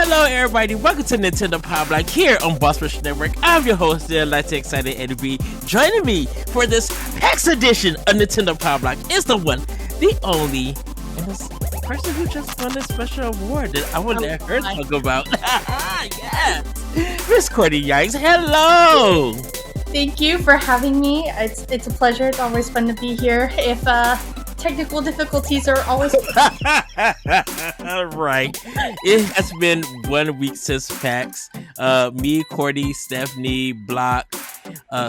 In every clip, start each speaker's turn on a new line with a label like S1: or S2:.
S1: Hello, everybody. Welcome to Nintendo Pow Block here on Boss Rush Network. I'm your host, Delighted Excited Eddie B. Joining me for this PAX edition of Nintendo Pow Block is the one, the only, and this person who just won a special award that I want to let her talk about. Yes, Miss Courty Yikes. Hello.
S2: Thank you for having me. It's a pleasure. It's always fun to be here. If technical difficulties are always
S1: right. It has been 1 week since PAX. Me, Courty, Stephanie, Block,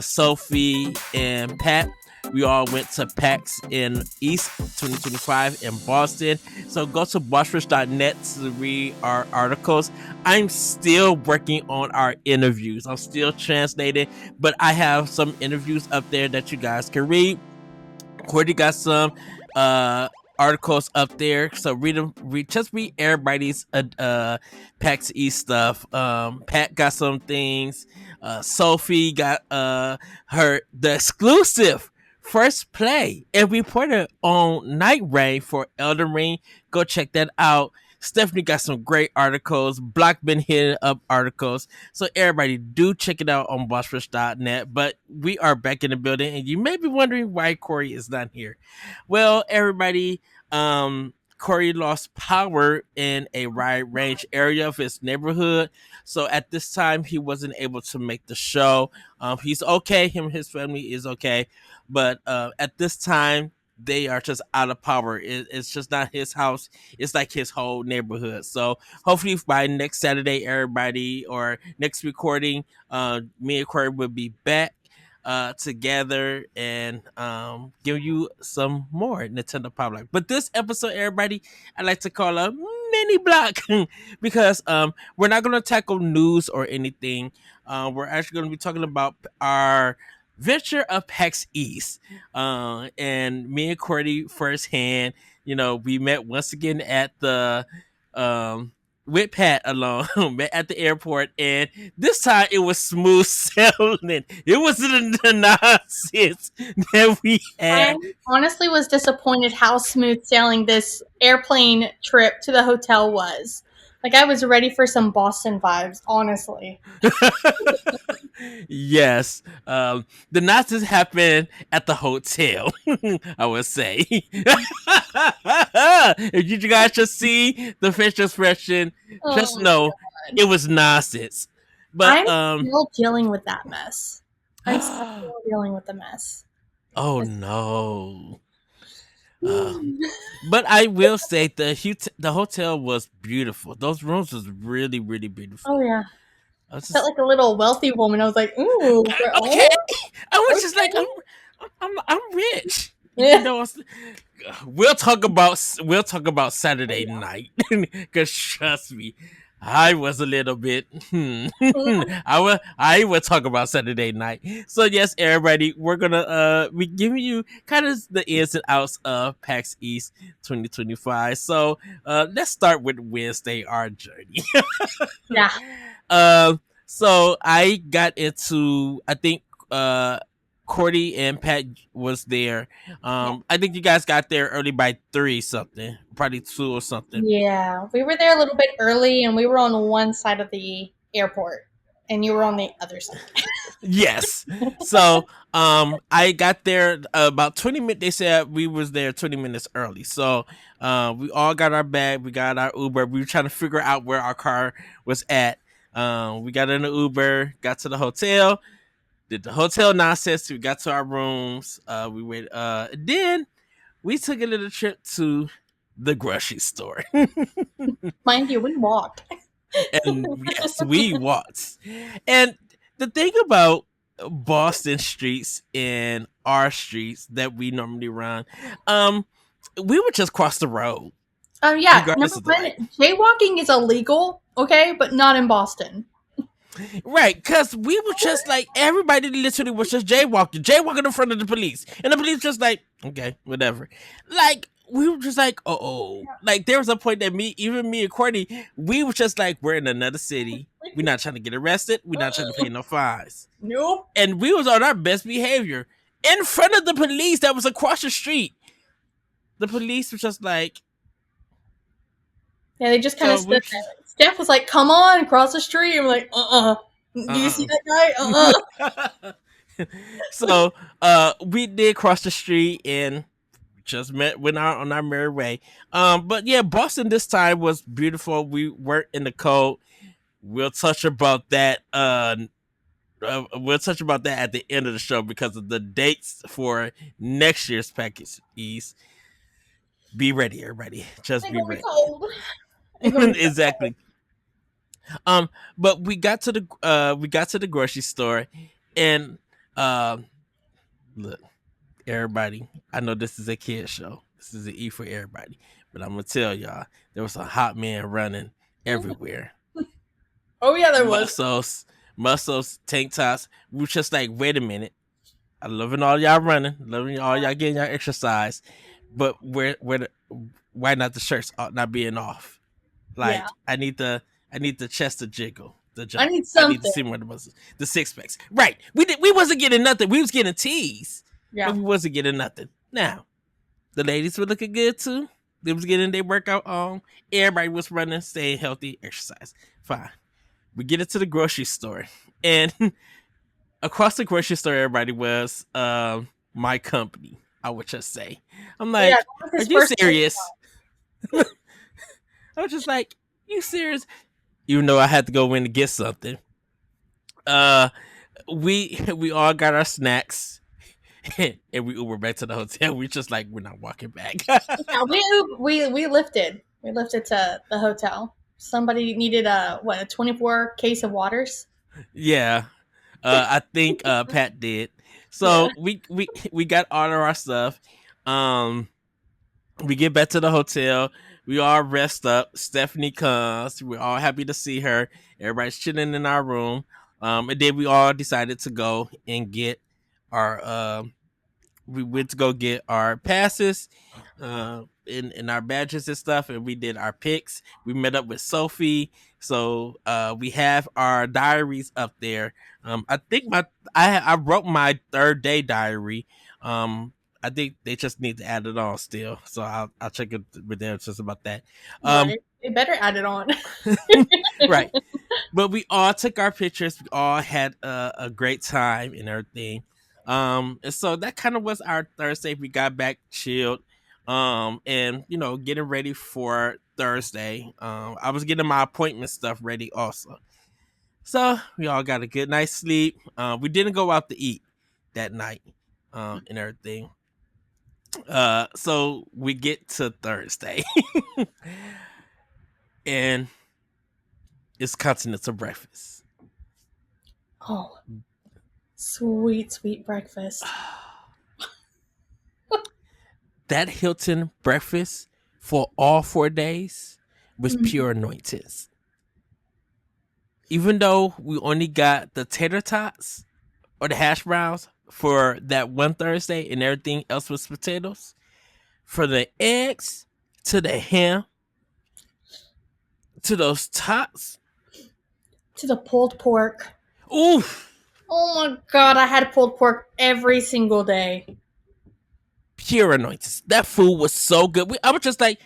S1: Sophie, and Pat. We all went to PAX East 2025 in Boston. So go to bossrush.net to read our articles. I'm still working on our interviews. I'm still translating, but I have some interviews up there that you guys can read. Courty got some articles up there, so read them. Just read everybody's PAX East stuff. Pat got some things. Sophie got the exclusive first play and reported on Night Rain for Elden Ring. Go check that out. Stephanie got some great articles. Block been hitting up articles. So everybody do check it out on bossrush.net. But we are back in the building, and you may be wondering why Courty is not here. Well, everybody, Courty lost power in a wide range area of his neighborhood. So at this time, he wasn't able to make the show. He's okay. Him and his family is okay. But at this time, they are just out of power. It's just not his house. It's like his whole neighborhood. So hopefully by next Saturday, everybody, or next recording, me and Courty will be back together and give you some more Nintendo Pow Block. But this episode, everybody, I like to call a mini block because we're not going to tackle news or anything. We're actually going to be talking about our venture of PAX East, and me and Courty firsthand. We met once again at the with Pat alone, met at the airport, and this time it was smooth sailing. It wasn't the nonsense that we had.
S2: I honestly was disappointed how smooth sailing this airplane trip to the hotel was. Like, I was ready for some Boston vibes, honestly.
S1: Yes. The nonsense happened at the hotel, I would say. If you guys just see the facial expression, just know it was nonsense. But
S2: I'm still dealing with that mess. I'm still dealing with the mess.
S1: Oh, no. But I will say the hotel was beautiful. Those rooms was really, really beautiful.
S2: Oh yeah, I felt like a little wealthy woman. I was like, ooh,
S1: okay. I was just like, I'm rich.
S2: Yeah.
S1: We'll talk about Saturday night, because trust me, I was a little bit. I will talk about Saturday night. So yes, everybody, we're gonna be giving you kind of the ins and outs of PAX East 2025. So let's start with Wednesday, our journey.
S2: Yeah.
S1: So I got into, I think Courty and Pat was there. I think you guys got there early by 3 something, probably 2 or something.
S2: Yeah, we were there a little bit early, and we were on one side of the airport, and you were on the other side.
S1: Yes. So I got there about 20 minutes. They said we was there 20 minutes early. So we all got our bag. We got our Uber. We were trying to figure out where our car was at. We got in the Uber, got to the hotel, did the hotel nonsense. We got to our rooms. We went. Then we took a little trip to the grocery store.
S2: Mind you, we walked.
S1: And yes, we walked. And the thing about Boston streets and our streets that we normally run, we would just cross the road.
S2: Yeah. Number one, jaywalking is illegal, okay, but not in Boston.
S1: Right, because we were just like, everybody literally was just jaywalking in front of the police. And the police just like, okay, whatever. Like, we were just like, oh. Like, there was a point that me and Courty, we were just like, we're in another city. We're not trying to get arrested. We're not trying to pay no fines.
S2: Nope.
S1: And we was on our best behavior in front of the police that was across the street. The police was just like,
S2: Yeah, they just kind of stood there. Steph was like, "Come on, cross the street." I'm like, Do you see
S1: Uh-uh.
S2: that guy?
S1: So we did cross the street and just went out on our merry way. But yeah, Boston this time was beautiful. We weren't in the cold. We'll touch about that. We'll touch about that at the end of the show because of the dates for next year's PAX East. Be ready, everybody. Just
S2: Ain't
S1: be
S2: gonna be
S1: ready.
S2: cold. Ain't gonna be cold.
S1: Exactly. But we got to the grocery store, and look, everybody. I know this is a kid show. This is an E for everybody, but I'm gonna tell y'all there was a hot man running everywhere.
S2: Oh yeah, there was.
S1: Muscles, tank tops. We were just like, wait a minute. I loving all y'all running, loving all y'all getting y'all exercise, but why not the shirts not being off?
S2: Yeah,
S1: Like I need the chest to jiggle, the
S2: I
S1: jump.
S2: need
S1: I need to
S2: something.
S1: see more of the muscles, the six packs. Right. We wasn't getting nothing. We was getting teased, but
S2: Yeah,
S1: we wasn't getting nothing. Now the ladies were looking good too. They was getting their workout on. Everybody was running, staying healthy, exercise. Fine. We get into the grocery store, and across the grocery store, everybody was my company. I would just say, I'm
S2: yeah.
S1: like,
S2: That was
S1: are
S2: his
S1: you
S2: first day.
S1: serious? I was just like, you serious? Even though I had to go in to get something. Uh, we all got our snacks, and we Uber back to the hotel. We just like we're not walking back.
S2: Yeah, we lifted. We lifted to the hotel. Somebody needed a 24 case of waters.
S1: Yeah, I think Pat did.
S2: Yeah,
S1: So we got all of our stuff. Um, we get back to the hotel. We all rest up. Stephanie comes. We're all happy to see her. Everybody's chilling in our room. And then we all decided to go and get our we went to go get our passes in our badges and stuff, and we did our picks. We met up with Sophie, so we have our diaries up there. I think I wrote my third day diary. I think they just need to add it on still, so I'll check it with them just about that. Um,
S2: right. They better add it on.
S1: right. But we all took our pictures. We all had a great time and everything. And so that kind of was our Thursday. We got back chilled, and getting ready for Thursday. I was getting my appointment stuff ready also. So we all got a good night's sleep. We didn't go out to eat that night, and everything. So we get to Thursday, and it's continental breakfast.
S2: Oh, sweet, sweet breakfast.
S1: That Hilton breakfast for all 4 days was pure anointings. Even though we only got the tater tots or the hash browns for that one Thursday and everything else was potatoes, for the eggs to the ham to those tots,
S2: To the pulled pork.
S1: oof,
S2: Oh my god, I had pulled pork every single day.
S1: pure anointings. That food was so good. I was just like,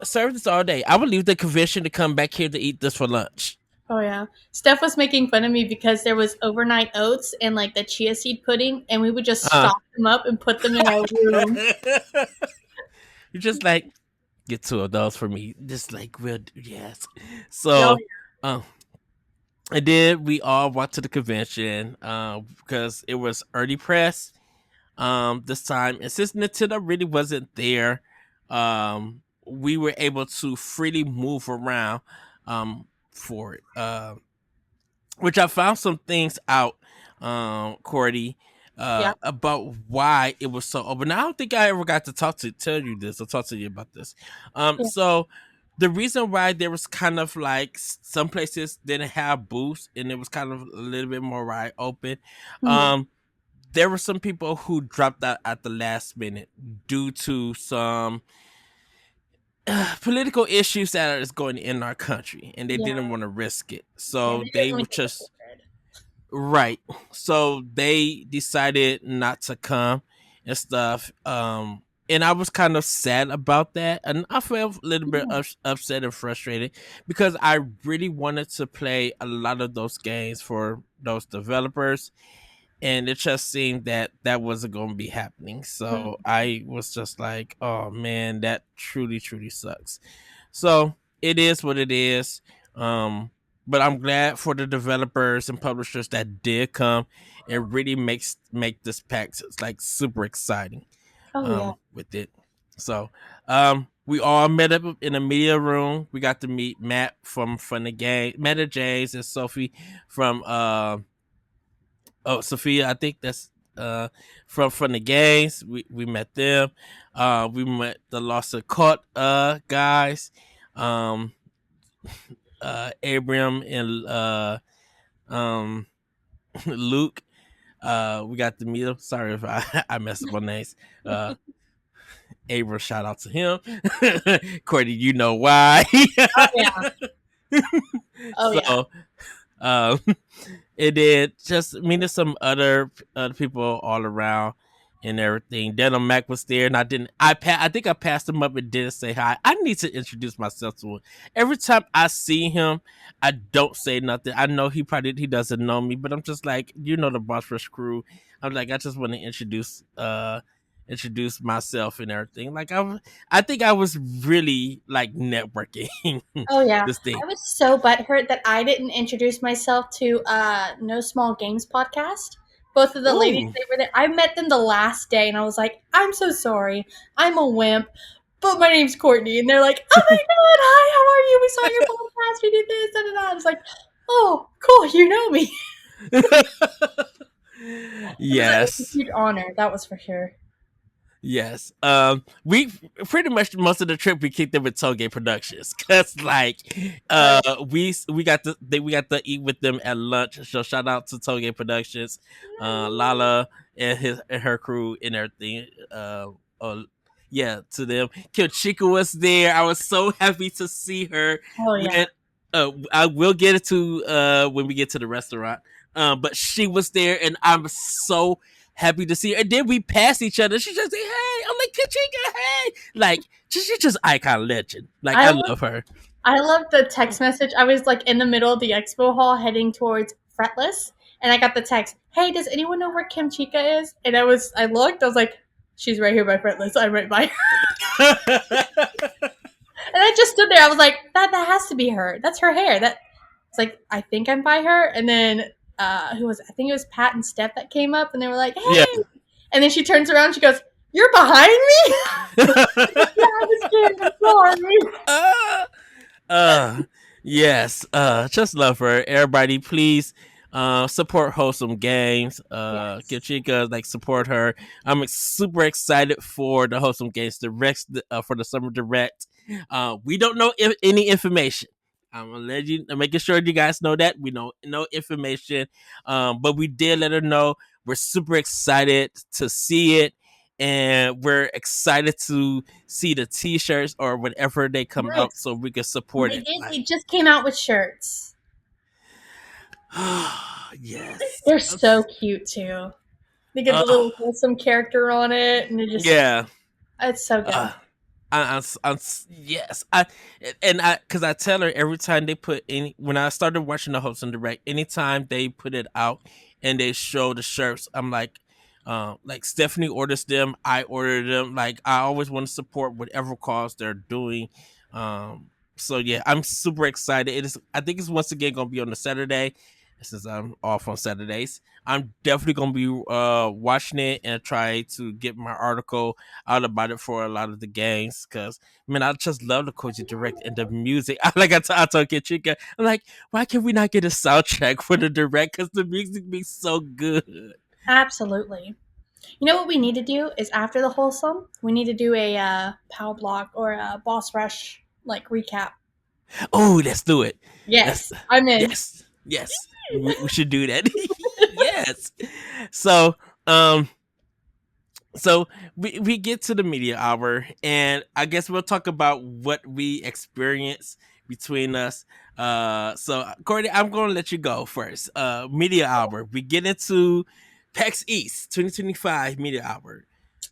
S1: serve this all day. I would leave the convention to come back here to eat this for lunch.
S2: Oh yeah. Steph was making fun of me because there was overnight oats and like the chia seed pudding, and we would just
S1: Uh,
S2: stock them up and put them in our room.
S1: You're just like, get two of those for me. Just like, yes.
S2: Oh,
S1: So, um, I did. We all went to the convention because it was early press this time. And since Nintendo really wasn't there, we were able to freely move around for it. Which I found some things out, Courty,
S2: yeah.
S1: about why it was so open. I don't think I ever got to tell you this or talk to you about this.
S2: Yeah.
S1: So the reason why there was kind of like some places didn't have booths and it was kind of a little bit more wide open.
S2: Mhm.
S1: Um, there were some people who dropped out at the last minute due to some political issues that is going in our country, and they
S2: Yeah.
S1: didn't want to risk it.
S2: Yeah,
S1: So
S2: they didn't
S1: they
S2: want
S1: would
S2: to get
S1: just
S2: affected.
S1: right. So they decided not to come and stuff. and I was kind of sad about that, and I felt a little bit upset and frustrated because I really wanted to play a lot of those games for those developers, and it just seemed that that wasn't going to be happening. So I was just like, oh man, that truly sucks. So it is what it is. But I'm glad for the developers and publishers that did come. It really make this pack like super exciting.
S2: Oh yeah.
S1: With it. So we all met up in a media room. We got to meet Matt from the game, Meta James and Sophie from Sophia, I think that's from the games. We met them. We met the Lost of Court guys. Um Abram and um Luke. We got to meet them. Sorry if I messed up on names. Abram, shout out to him. Courtney, you know why.
S2: Oh yeah. Oh yeah.
S1: So um it did just meeting some other people all around and everything. Denham Mac was there, and I think I passed him up and didn't say hi. I need to introduce myself to him. Every time I see him, I don't say nothing. I know he doesn't know me, but I'm just like, the Boss Rush crew. I'm like, I just want to introduce myself and everything. Like I think I was really like networking
S2: Oh yeah.
S1: this thing.
S2: I was so butthurt that I didn't introduce myself to No Small Games podcast. Both of the ladies,
S1: Ooh.
S2: they were there. I met them the last day and I was like, I'm so sorry. I'm a wimp. But my name's Courtney. And they're like, oh my god, hi, how are you? We saw your podcast, we did this, da da da. I was like, oh, cool, you know me. It was a
S1: Yes.
S2: huge honor, that was for sure.
S1: Yes. We pretty much most of the trip we kicked it with Toge Productions because like
S2: Oh,
S1: we got to eat with them at lunch. So shout out to Toge Productions, Lala and her crew and everything. Uh, yeah, to them. Kyochika was there. I was so happy to see her.
S2: oh yeah.
S1: When I will get it to when we get to the restaurant. But she was there, and I'm so happy to see her. And then we passed each other. She just said, "Hey," I'm like, "Kachika, hey!" Like she's just icon legend. Like
S2: I
S1: I
S2: love
S1: love her.
S2: I love the text message. I was like in the middle of the expo hall heading towards Fretless, and I got the text, "Hey, does anyone know where Kim Chica is?" And I looked, I was like, "She's right here by Fretless. I'm right by her." And I just stood there. I was like, "That has to be her. That's her hair." It's like I think I'm by her. And then who was it? I think it was Pat and Steph that came up, and they were like,
S1: Yeah.
S2: "Hey!" And then she turns around, and she goes, "You're behind me." Yeah, I was scared. I'm sorry.
S1: uh, uh, yes. Just love her. Everybody, please. Support wholesome games.
S2: Yes.
S1: Kachika, like support her. I'm super excited for the wholesome games direct for the summer direct. We don't know any information. I'm gonna let you making sure you guys know that we know no information. But we did let her know we're super excited to see it, and we're excited to see the T-shirts or whenever they come out,
S2: Yes.
S1: so we can support
S2: They
S1: it.
S2: did.
S1: Like,
S2: They just came out with shirts.
S1: yes,
S2: They're so cute too. They get the
S1: uh,
S2: little wholesome character on it, and
S1: yeah.
S2: it's so good.
S1: Uh, yes, because I tell her every time they put any when I started watching the Hopes and Direct, anytime they put it out and they show the shirts, I'm like Stephanie orders them, I order them. Like I always want to support whatever cause they're doing. So yeah, I'm super excited. I think it's once again gonna be on the Saturday, since I'm off on Saturdays. I'm definitely gonna be watching it and try to get my article out about it for a lot of the games because man, I just love the Koji Direct and the music. I told Chica, I'm like, why can we not get a soundtrack for the Direct? Because the music be so good.
S2: Absolutely. You know what we need to do is after the wholesome, we need to do a Pow Block or a Boss Rush like recap.
S1: Oh, let's do it. Let's
S2: Yes, I'm in.
S1: yes. We should do that. Yes. So um so we get to the media hour, and I guess we'll talk about what we experience between us. So Courtney, I'm gonna let you go first. Media hour. We get into PAX East 2025 media hour.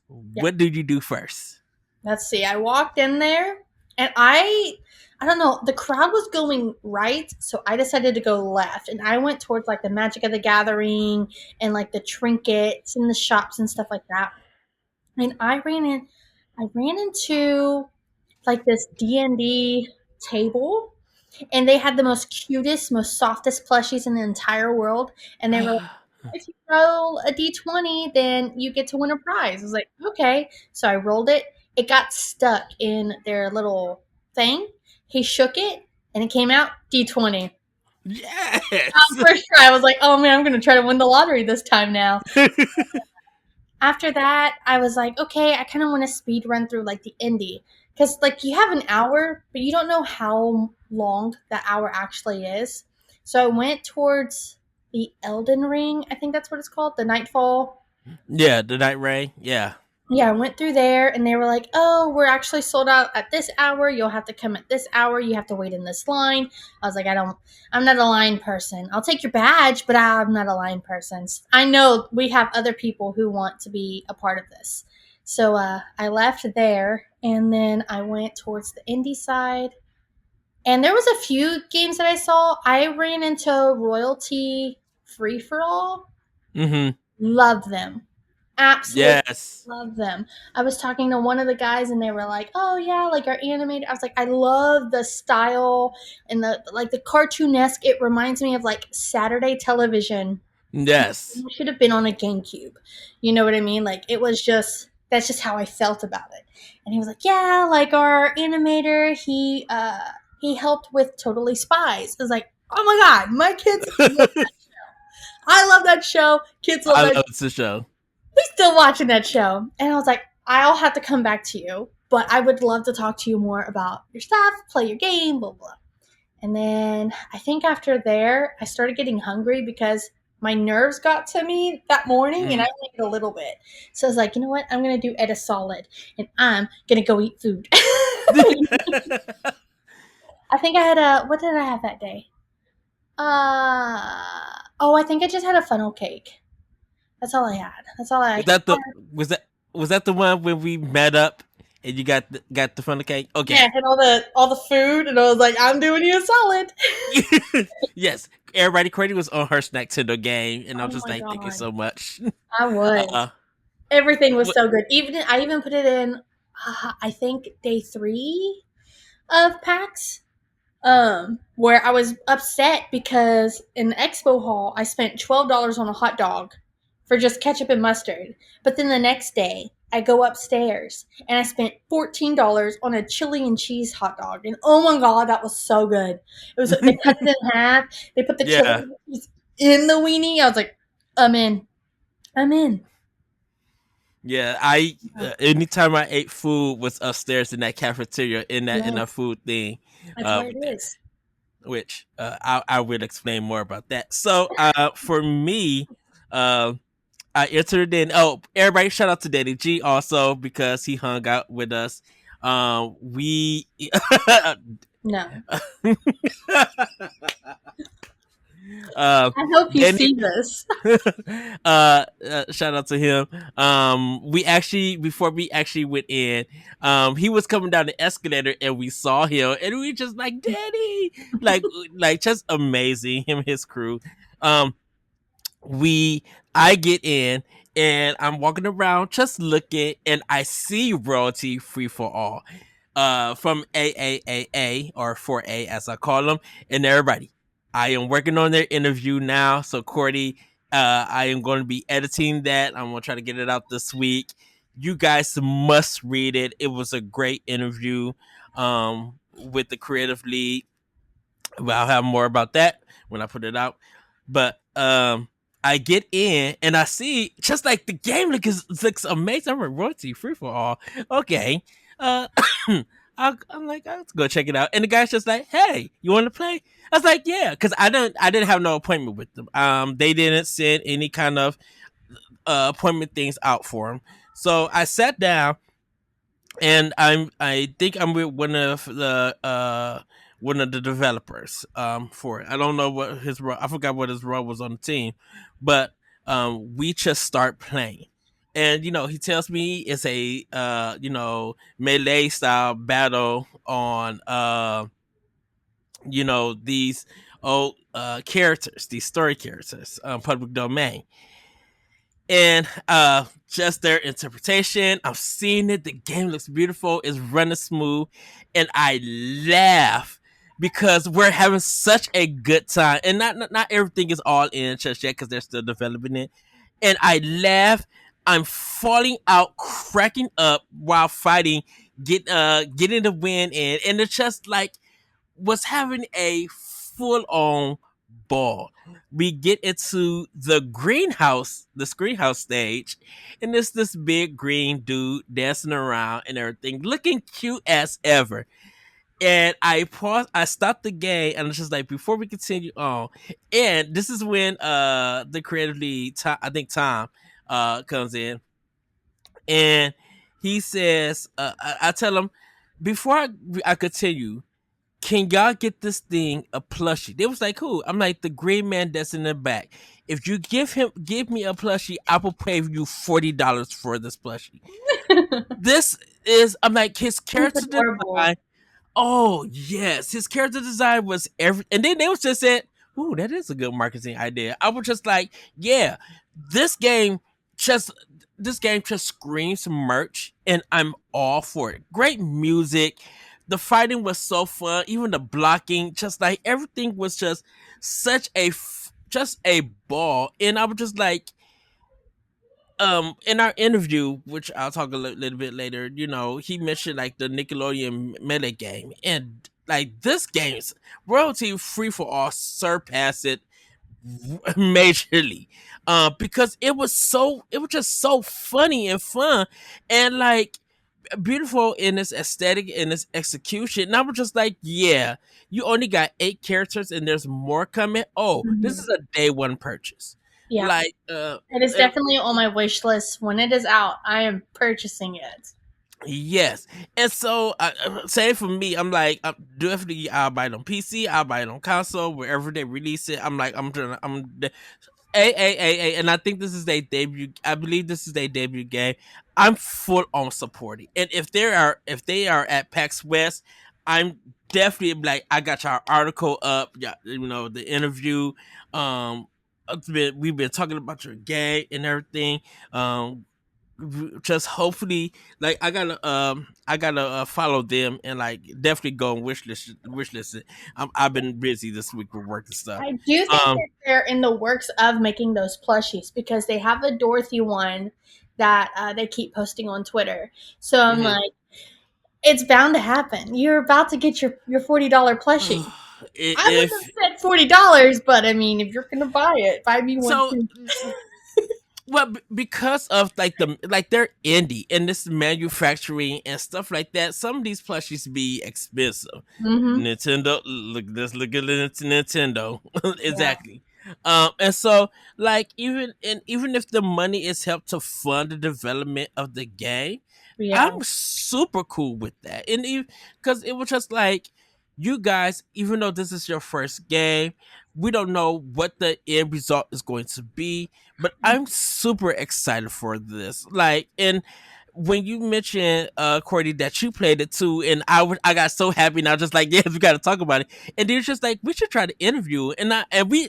S2: Yeah.
S1: What did you do first?
S2: Let's see. I walked in there and I don't know, the crowd was going right, so I decided to go left and I went towards like the Magic of the Gathering and like the trinkets and the shops and stuff like that. And I ran into like this D&D table and they had the most cutest, most softest plushies in the entire world and they were like, if you roll a d20, then you get to win a prize. I was like, okay. So I rolled it. It got stuck in their little thing. He shook it and it came out d20.
S1: Yes.
S2: First try, I was like, oh man, I'm going to try to win the lottery this time now. After that, I was like, okay, I kind of want to speed run through like the indie. Because like you have an hour, but you don't know how long that hour actually is. So I went towards the Elden Ring. I think that's what it's called, the Nightfall.
S1: Yeah, the night ray. Yeah.
S2: Yeah, I went through there and they were like, oh, we're actually sold out at this hour. You'll have to come at this hour. You have to wait in this line. I was like, I'm not a line person. I'll take your badge, but I'm not a line person. I know we have other people who want to be a part of this. So I left there and then I went towards the indie side. And there was a few games that I saw. I ran into Royalty Free for All.
S1: Mm-hmm.
S2: Love them. Absolutely
S1: Yes.
S2: love them. I was talking to one of the guys and they were like, "Oh yeah, like our animated." I was like, "I love the style and the like the cartoonesque. It reminds me of like Saturday television.
S1: Yes.
S2: It should have been on a GameCube. You know what I mean? Like it was just that's just how I felt about it." And he was like, "Yeah, like our animator, he helped with Totally Spies." I was like, "Oh my god, my kids I love that show. Kids love
S1: I
S2: that
S1: love the show.
S2: He's still watching that show. And I was like, I'll have to come back to you, but I would love to talk to you more about your stuff, play your game, blah, blah. And then I think after there, I started getting hungry because my nerves got to me that morning and I only ate a little bit. So I was like, you know what? I'm going to do Ed a solid and I'm going to go eat food. I think I had what did I have that day? I think I just had a funnel cake. That's all I had. That's all I
S1: Was that the was that the one when we met up and you got the funnel cake? Okay.
S2: Yeah, and all the food, and I was like, I'm doing you a solid.
S1: Yes. Everybody Courtney was on her Nintendo game and I'm
S2: Oh
S1: just
S2: my
S1: like thank you
S2: god,
S1: so much.
S2: I was.
S1: uh
S2: Everything was
S1: what,
S2: so good. I even put it in. I think day 3 of PAX. Where I was upset because in the expo hall I spent $12 on a hot dog for just ketchup and mustard. But then the next day I go upstairs and I spent $14 on a chili and cheese hot dog. And oh my god, that was so good. It was they cut it in half. They put the chili
S1: yeah.
S2: and cheese in the weenie. I was like, I'm in. I'm in.
S1: Yeah, I anytime I ate food was upstairs in that cafeteria in
S2: Yes,
S1: that food thing,
S2: that's what it
S1: with that,
S2: is.
S1: which I will explain more about that. So for me, uh, I entered in. Oh, everybody! Shout out to Danny G also because he hung out with us. We
S2: No.
S1: uh,
S2: I hope you
S1: Danny
S2: see this.
S1: shout out to him. We actually before we actually went in, he was coming down the escalator and we saw him and we just like Daddy, like like just amazing him and his crew. Um, we I get in and I'm walking around just looking and I see royalty free for all. From AAAA or 4A as I call them, and everybody. I am working on their interview now. So Courtney, I am going to be editing that. I'm gonna try to get it out this week. You guys must read it. It was a great interview with the creative lead. Well, I'll have more about that when I put it out. But I get in and I see just like the game looks amazing. I'm like royalty free for all. Okay. Uh I'm like, let's go check it out. And the guy's just like, hey, you want to play? I was like, yeah, because I didn't have no appointment with them. They didn't send any kind of appointment things out for him. So I sat down and I think I'm with one of the developers for it. I don't know what his role. I forgot what his role was on the team, but we just start playing, and he tells me it's a melee style battle on these old characters, these story characters, public domain, and just their interpretation. I'm seeing it. The game looks beautiful. It's running smooth, and I laugh because we're having such a good time. And not everything is all in just yet because they're still developing it. And I laugh. I'm falling out, cracking up while fighting, getting the win in, and it's just like was having a full on ball. We get into this greenhouse stage, and it's this big green dude dancing around and everything, looking cute as ever. And I stopped the game, and it's just like before we continue on. And this is when the creative lead, I think Tom, comes in, and he says, I tell him before I continue, can y'all get this thing a plushie? They was like, who? I'm like, the green man that's in the back. If you give me a plushie, I will pay you $40 for this plushie. This is, I'm like, his
S2: It's
S1: character
S2: adorable.
S1: design. Oh yes, his character design was and then they was just said, "Ooh, that is a good marketing idea." I was just like, "Yeah, this game just this game just screams merch, and I'm all for it. Great music, the fighting was so fun, even the blocking, just like everything was just such just a ball." And I was just like, in our interview, which I'll talk a little bit later, he mentioned like the Nickelodeon Melee game, and like this game's royalty free for all surpass it majorly, because it was just so funny and fun, and like beautiful in its aesthetic and its execution. And I was just like, yeah, you only got 8 characters and there's more coming. Oh, this is
S2: Mhm.
S1: a day one purchase.
S2: Yeah,
S1: Like
S2: it is definitely on my wish list. When it is out, I am purchasing it.
S1: yes, and so say for me, I'm like, definitely I'll buy it on PC, I'll buy it on console, wherever they release it. I'm like, and I think this is their debut. I believe this is their debut game. I'm full on supporting, and if they are at PAX West, I'm definitely like, I got your article up, yeah, the interview. We've been talking about your game and everything. Um, just hopefully, like I gotta follow them and like definitely go and wish list it. I've been busy this week with work and stuff.
S2: I do think
S1: um
S2: that they're in the works of making those plushies because they have a Dorothy one that they keep posting on Twitter. So I'm
S1: mhm.
S2: like, it's bound to happen. You're about to get your $40 plushie. I wouldn't
S1: If
S2: have said $40, but I mean, if you're gonna buy it, buy me one
S1: so
S2: too.
S1: well, because of like they're indie and this manufacturing and stuff like that, some of these plushies be expensive.
S2: Mm-hmm.
S1: Nintendo, let's look at Nintendo.
S2: Yeah.
S1: Exactly. And so like even if the money is helped to fund the development of the game,
S2: Yeah.
S1: I'm super cool with that. And because it was just like, you guys, even though this is your first game, we don't know what the end result is going to be, but I'm super excited for this. Like, and when you mentioned Courtney that you played it too, and I got so happy, and I was just like, yes, we got to talk about it. And they're just like, we should try to interview, and we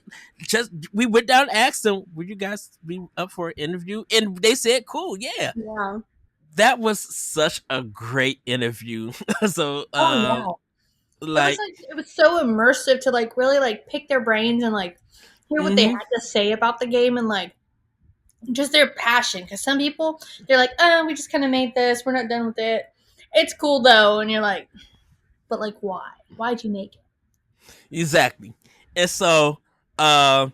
S1: went down and asked them, would you guys be up for an interview? And they said, cool, yeah.
S2: Yeah.
S1: That was such a great interview. So
S2: Oh yeah.
S1: like
S2: It was so immersive to like really like pick their brains and like hear what they
S1: hmm
S2: had to say about the game and like just their passion. Because some people they're like, oh, we just kind of made this. We're not done with it. It's cool though, and you're like, but like, why? Why'd you make it?
S1: exactly. And so um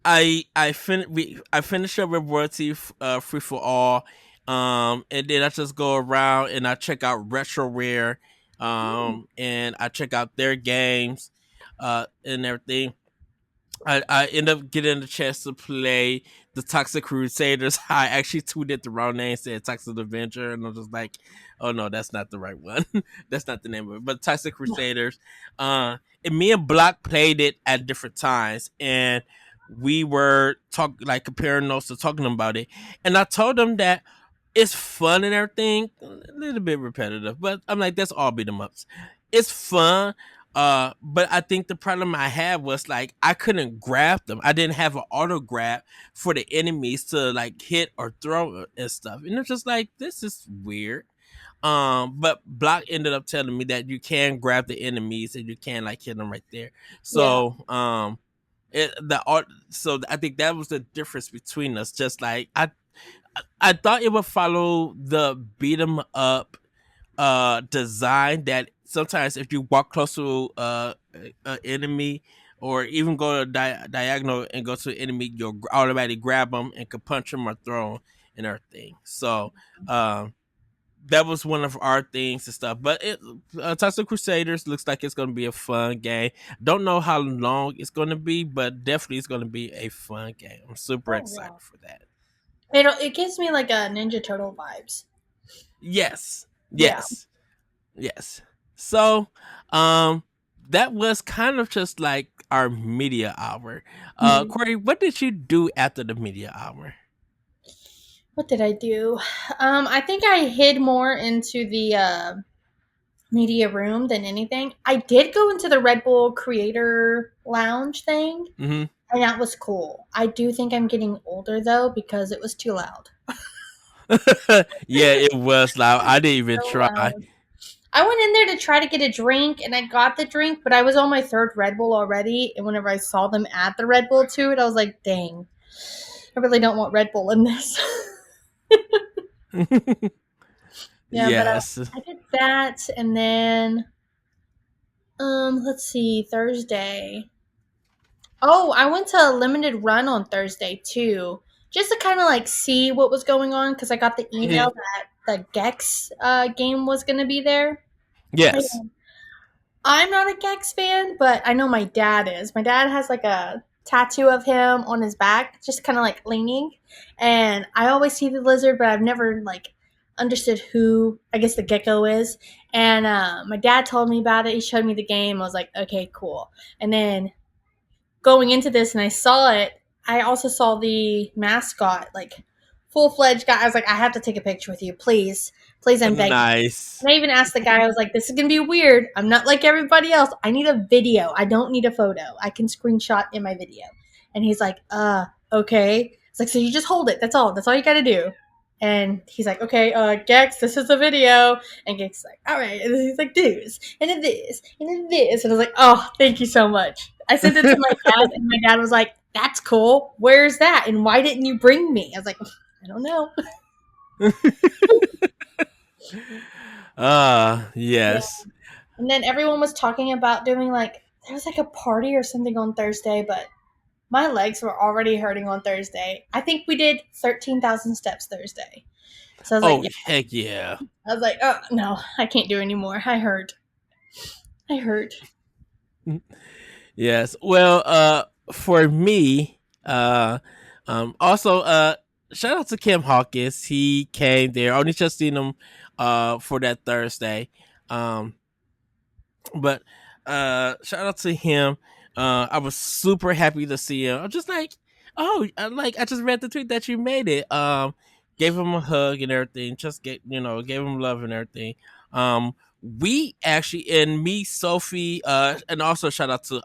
S1: I finished up with royalty free for all. And then I just go around and I check out retroware, and I check out their games and everything. I end up getting the chance to play the Toxic Crusaders. I actually tweeted the wrong name, said Toxic Avenger, and I'm just like, oh no, that's not the right one. That's not the name of it. But Toxic Crusaders. And me and Block played it at different times, and we were comparing notes to talking about it, and I told them that it's fun and everything, a little bit repetitive, but I'm like, that's all beat 'em ups. It's fun. But I think the problem I had was like I couldn't grab them. I didn't have an auto grab for the enemies to like hit or throw and stuff. And it's just like this is weird. But Block ended up telling me that you can grab the enemies and you can like hit them right there.
S2: Yeah.
S1: So it the art. So I think that was the difference between us. Just like I thought it would follow the beat 'em up design that sometimes if you walk close to an enemy or even go to diagonal and go to an enemy, you'll automatically grab them and can punch them or throw them and everything. So that was one of our things and stuff. But Tussle Crusaders looks like it's going to be a fun game. Don't know how long it's going to be, but definitely it's going to be a fun game. I'm super
S2: Oh
S1: excited
S2: yeah.
S1: for that.
S2: It gives me like a Ninja Turtle vibes.
S1: Yes,
S2: Yeah.
S1: yes, yes. So, um, that was kind of just like our media hour.
S2: Mhm.
S1: Corey, what did you do after the media hour?
S2: What did I do? I think I hid more into the media room than anything. I did go into the Red Bull Creator Lounge thing,
S1: Hmm.
S2: and that was cool. I do think I'm getting older though because it was too loud.
S1: Yeah, it was loud. I didn't even
S2: So
S1: try.
S2: loud. I went in there to try to get a drink, and I got the drink, but I was on my third Red Bull already. And whenever I saw them add the Red Bull to it, I was like, "Dang, I really don't want Red Bull in this." Yeah, but
S1: Yes.
S2: I did that, and then let's see, Thursday. Oh, I went to a limited run on Thursday too, just to kind of like see what was going on because I got the
S1: Mhm.
S2: email that the Gex game was going to be there.
S1: Yes.
S2: I'm not a Gex fan, but I know my dad is. My dad has like a tattoo of him on his back, just kind of like leaning. And I always see the lizard, but I've never like understood who I guess the gecko is. And my dad told me about it. He showed me the game. I was like, okay, cool. And then going into this, and I saw it. I also saw the mascot, like full fledged guy. I was like, I have to take a picture with you, please, please. I'm begging.
S1: Nice.
S2: And I even asked the guy, I was like, this is going to be weird. I'm not like everybody else. I need a video. I don't need a photo. I can screenshot in my video. And he's like, okay. It's like, so you just hold it. That's all. That's all you got to do. And he's like, okay, Gex, this is a video. And Gex is like, all right. And then he's like, this, and then this, and then this. And I was like, oh, thank you so much. I sent it to my dad, and my dad was like, that's cool. Where's that? And why didn't you bring me? I was like, I don't know. Yeah.
S1: Yes.
S2: And then everyone was talking about doing like there was like a party or something on Thursday, but my legs were already hurting on Thursday. I think we did 13,000 steps Thursday. So I was like,
S1: Oh,
S2: yeah.
S1: heck yeah.
S2: I was like, oh no, I can't do anymore. I hurt. I hurt.
S1: Yes. Well, for me, also, shout out to Kim Hawkins. He came there. I only just seen him, for that Thursday. Um, but shout out to him. I was super happy to see him. I'm just like, oh, I just read the tweet that you made it. Gave him a hug and everything. Just gave him love and everything. We actually, and me, Sophie, and also shout out to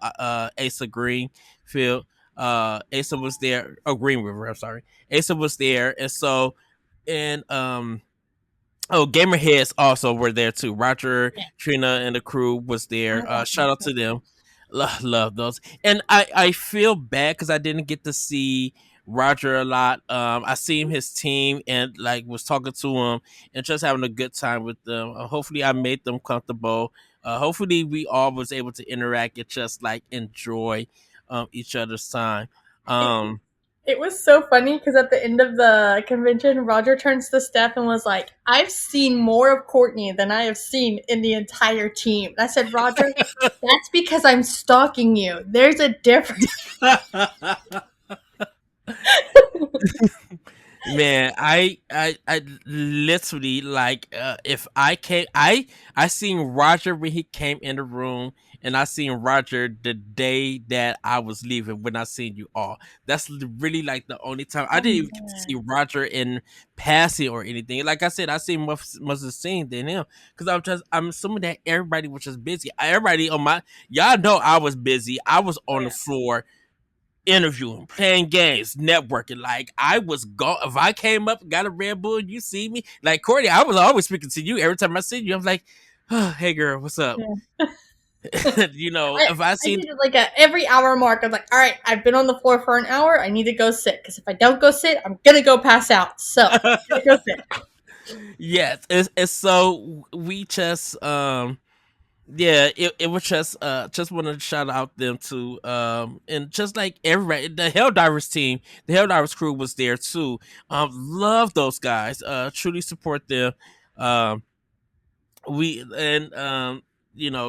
S1: Asa Greenfield. Asa was there. Oh, Green River. I'm sorry. Asa was there, and so and oh, Gamer Heads also were there too. Roger,
S2: Yeah,
S1: Trina, and the crew was
S2: I
S1: there.
S2: love
S1: Shout out
S2: myself.
S1: to them. Love those. And I feel bad because I didn't get to see Roger a lot. I seen his team and like was talking to him and just having a good time with them. Hopefully, I made them comfortable. Hopefully, we all was able to interact and just like enjoy each other's time.
S2: It,
S1: Um,
S2: it was so funny because at the end of the convention, Roger turns to Steph and was like, I've seen more of Courtney than I have seen in the entire team. And I said, Roger, that's because I'm stalking you. There's a difference.
S1: Man, I literally like if I came I seen Roger when he came in the room, and I seen Roger the day that I was leaving when I seen you all. That's really like the only time I
S2: Oh,
S1: didn't even get to see
S2: man.
S1: Roger in passing or anything. Like I said, I seen much the same than him because I'm assuming that everybody was just busy. Everybody on my y'all know I was busy. I was
S2: Oh,
S1: on the
S2: yeah.
S1: floor interviewing, playing games, networking. Like I was gone. If I came up, got a Red Bull, you see me. Like Courtney, I was always speaking to you every time I see you. I'm like, oh, hey girl, what's up?
S2: Yeah.
S1: If I
S2: I
S1: seen,
S2: did it like a every hour mark. I'm like, all right, I've been on the floor for an hour. I need to go sit because if I don't go sit, I'm gonna go pass out. So I'm gonna go sit.
S1: yes, it's so we just yeah, it was just wanted to shout out them too. And just like everybody, the Helldivers team, the Helldivers crew was there too. Love those guys. Truly support them. Um, we and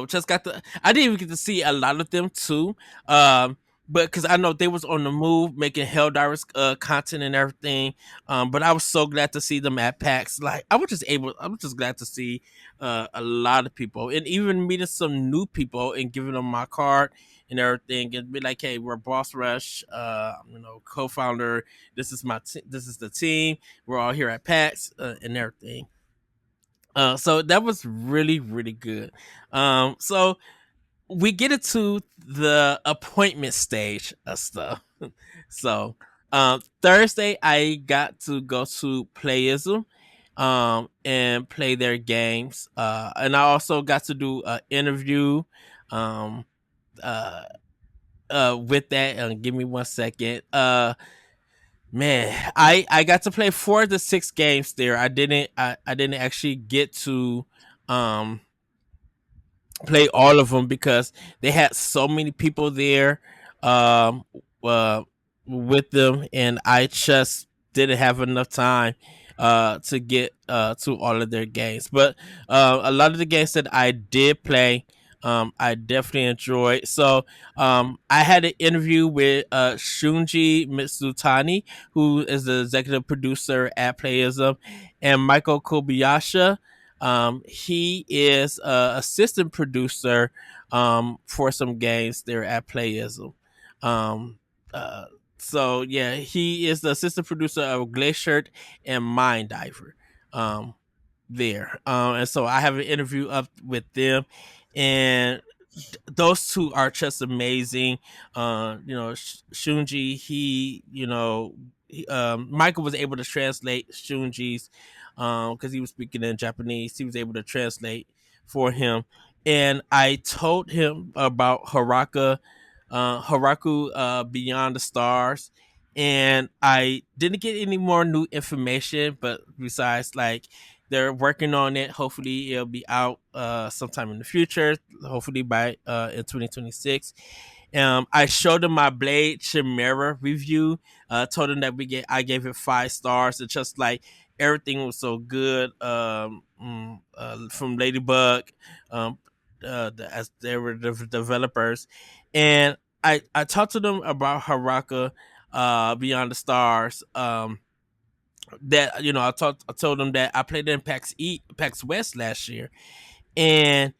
S1: just got the I didn't even get to see a lot of them too, but because I know they was on the move making Helldivers content and everything, but I was so glad to see them at PAX. Like I was just glad to see a lot of people, and even meeting some new people and giving them my card and everything, and be like, hey, we're Boss Rush, co-founder. This is the team. We're all here at PAX and everything. So that was really, really good. So we get into the appointment stage of stuff. So Thursday, I got to go to Playism and play their games. And I also got to do an interview um, uh, with that. Give me 1 second. Man, I got to play 4 of the 6 games there. I didn't actually get to um play all of them because they had so many people there um uh with them, and I just didn't have enough time to get to all of their games. But a lot of the games that I did play, I definitely enjoyed. So I had an interview with Shunji Mitsutani, who is the executive producer at Playism, and Michael Kobayashi. He is a assistant producer for some games there at Playism. Um, uh, so yeah, he is the assistant producer of Glacier and Mind Diver. Um, there. And so I have an interview up with them, and those two are just amazing. Shunji, Michael was able to translate Shunji's, because he was speaking in Japanese. He was able to translate for him, and I told him about Haraku, Beyond the Stars, and I didn't get any more new information. But besides, like, they're working on it. Hopefully, it'll be out sometime in the future. Hopefully by in 2026. I showed them my Blade Chimera review. Told them that I gave it 5 stars. It's just like everything was so good. From Ladybug, as they were the developers, and I talked to them about Haraka, Beyond the Stars. That I told them that I played in PAX West last year, and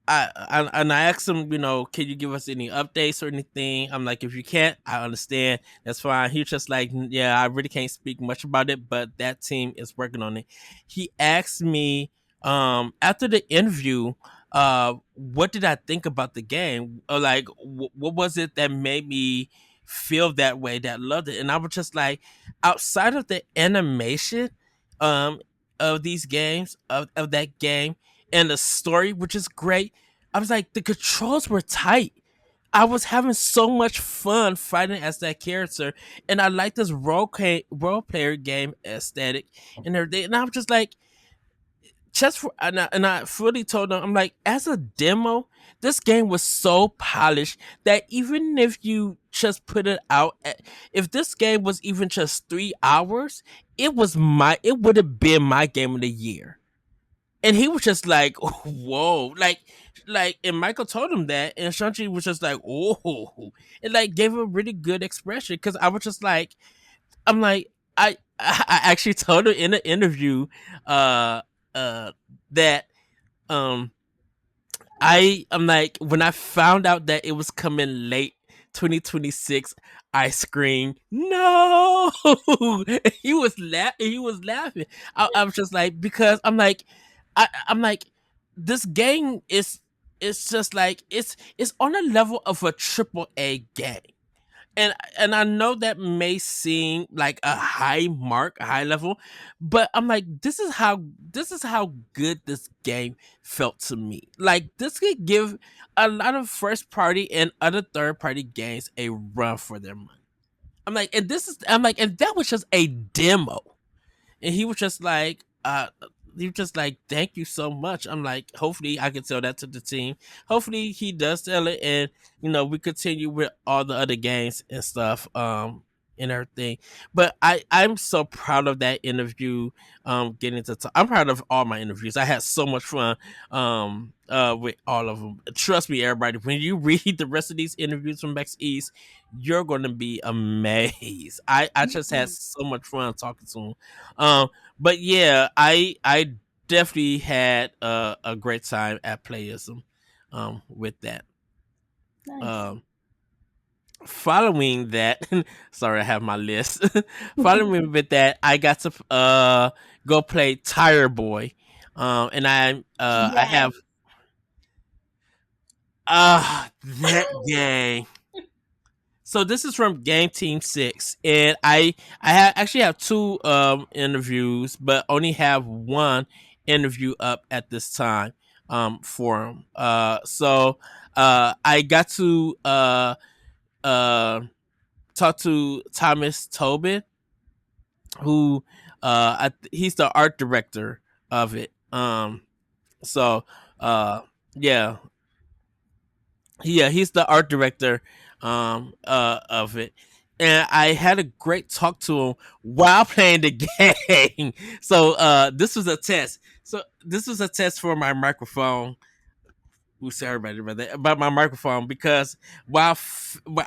S1: I asked him, can you give us any updates or anything? I'm like, if you can't, I understand. That's fine. He was just like, yeah, I really can't speak much about it, but that team is working on it. He asked me, after the interview, what did I think about the game? Or like, what was it that made me feel that way, that loved it? And I was just like, outside of the animation, um, of these games, of that game, and the story, which is great, I was like, the controls were tight. I was having so much fun fighting as that character, and I like this role player game aesthetic and everything. And I was just like, and I fully told them, I'm like, as a demo, this game was so polished that even if you just put it out, if this game was even just 3 hours, it would have been my game of the year. And he was just like, whoa, and Michael told him that, and Shanti was just like, oh, and like gave a really good expression, because I was just like, I'm like, I actually told her in an interview uh that um I'm like, when I found out that it was coming late 2026, I screamed no. He was laughing. He was laughing. I was just like, because I'm like, this game is, it's just like, it's on a level of a triple A game. And I know that may seem like a high mark, a high level, but I'm like, this is how good this game felt to me. Like, this could give a lot of first party and other third party games a run for their money. I'm like, and that was just a demo. And he was just like, thank you so much. I'm like, hopefully I can tell that to the team. Hopefully he does tell it, and we continue with all the other games and stuff, and everything. But I'm so proud of that interview. Getting to talk. I'm proud of all my interviews. I had so much fun with all of them. Trust me, everybody, when you read the rest of these interviews from PAX East, you're going to be amazed. I just had so much fun talking to him. But yeah, I definitely had a great time at Playism with that.
S2: Nice.
S1: Um, Following that, sorry, I have my list. Following with that, I got to go play Tire Boy. And I
S2: Yes.
S1: have that game. So this is from Game Team 6, and actually have two interviews, but only have one interview up at this time for him. I got to uh talk to Thomas Tobin, who he's the art director of it. So uh yeah, he's the art director of it. And I had a great talk to him while playing the game. So this was a test. So this was a test for my microphone. Ooh, sorry about my microphone, because while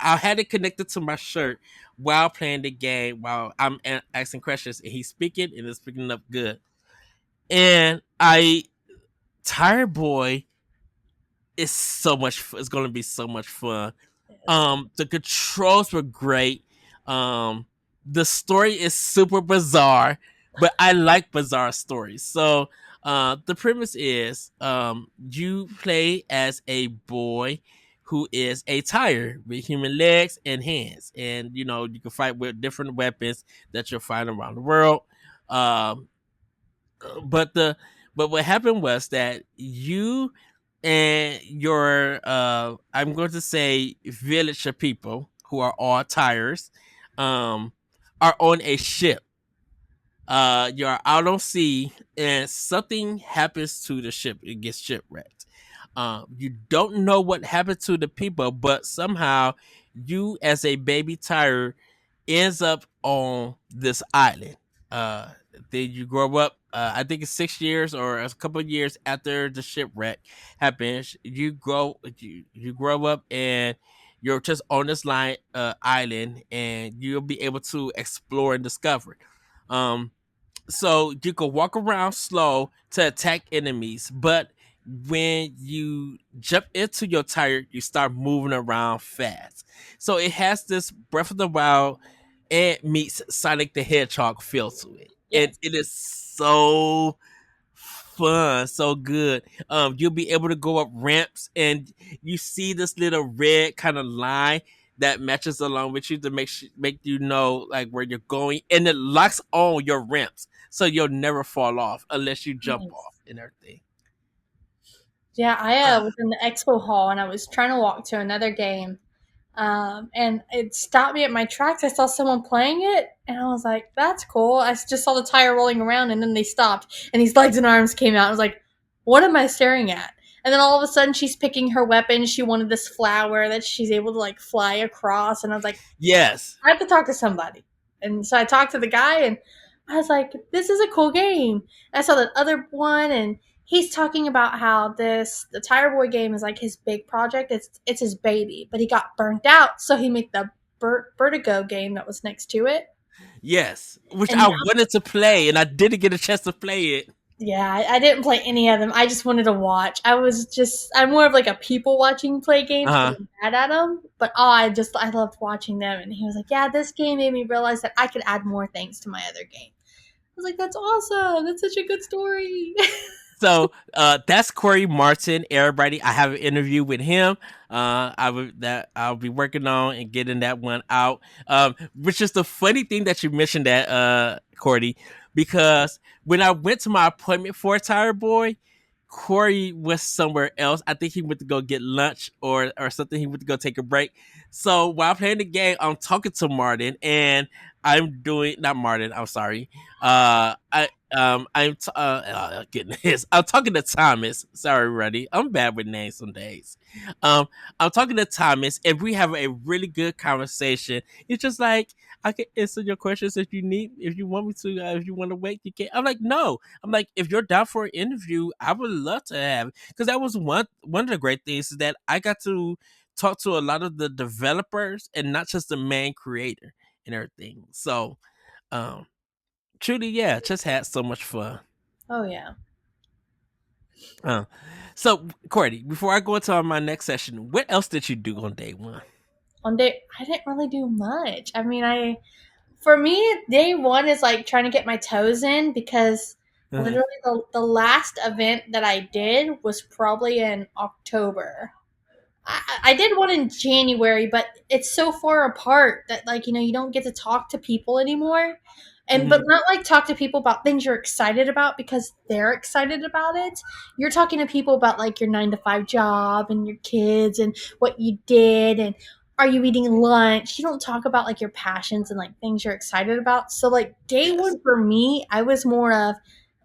S1: I had it connected to my shirt while playing the game, while I'm asking questions, and he's speaking, and it's picking up good. And Tire Boy is so much. It's going to be so much fun. The controls were great. The story is super bizarre, but I like bizarre stories. So the premise is you play as a boy who is a tire with human legs and hands, and you can fight with different weapons that you'll find around the world. um but the but what happened was that you and your I'm going to say village of people who are all tires um are on a ship. You're out on sea, and something happens to the ship. It gets shipwrecked. You don't know what happened to the people, but somehow you, as a baby tire, ends up on this island. Uh, then you grow up. I think it's 6 years or a couple of years after the shipwreck happens. You grow up, and you're just on this island, and you'll be able to explore and discover. Um, so you can walk around slow to attack enemies, but when you jump into your tire, you start moving around fast. So it has this Breath of the Wild and meets Sonic the Hedgehog feel to it. And
S2: Yes.
S1: it is so fun, so good. You'll be able to go up ramps, and you see this little red kind of line that matches along with you to make you know like where you're going, and it locks on your ramps, so you'll never fall off unless you jump
S2: Nice.
S1: off and everything.
S2: Yeah, I
S1: Uh,
S2: was in the expo hall and I was trying to walk to another game. And it stopped me at my tracks. I saw someone playing it, and I was like, "That's cool." Just saw the tire rolling around, and then they stopped, and these legs and arms came out. I was like, "What am I staring at?" And then all of a sudden, she's picking her weapon. She wanted this flower that she's able to like fly across, and I was like,
S1: yes,
S2: I have to talk to somebody. And so I talked to the guy, and I was like, this is a cool game. And I saw that other one, and he's talking about how the Tire Boy game is like his big project. It's his baby, but he got burnt out, so he made the Vertigo game that was next to it.
S1: Yes, which I
S2: And
S1: wanted to play, and I didn't get a chance to play it.
S2: yeah, I didn't play any of them. I just wanted to watch. I'm more of like a people watching play
S1: Uh
S2: games because
S1: huh.
S2: I'm bad at them. But I loved watching them. And he was like, yeah, this game made me realize that I could add more things to my other game. I was like, that's awesome. That's such a good story.
S1: So that's Corey Martin. Everybody, I have an interview with him. I'll be working on and getting that one out. Which is the funny thing that you mentioned that Cordy, because when I went to my appointment for Tire Boy, Corey was somewhere else. I think he went to go get lunch or something. He went to go take a break. So while playing the game, I'm talking to Martin and I'm doing not Martin. I'm sorry. Goodness, I'm talking to Thomas. Sorry, Ruddy. I'm bad with names some days. Um, I'm talking to Thomas, and we have a really good conversation. It's just like I can answer your questions if you need, if you want me to, if you want to wait, you can. I'm like, no. I'm like, if you're down for an interview, I would love to have, because that was one of the great things is that I got to talk to a lot of the developers and not just the main creator and everything. So, um, truly, yeah, just had so much fun.
S2: Oh yeah.
S1: Uh, so, Courtney, before I go into my next session, what else did you do on day one?
S2: On day I didn't really do much. I mean, I for me, day one is like trying to get my toes in because
S1: Uh,
S2: literally the last event that I did was probably in October. I did one in January, but it's so far apart that like you don't get to talk to people anymore, and but
S1: mhm.
S2: not like talk to people about things you're excited about because they're excited about it. You're talking to people about like your 9 to 5 job and your kids and what you did and are you eating lunch. You don't talk about like your passions and like things you're excited about. So like day
S1: Yes.
S2: one for me, I was more of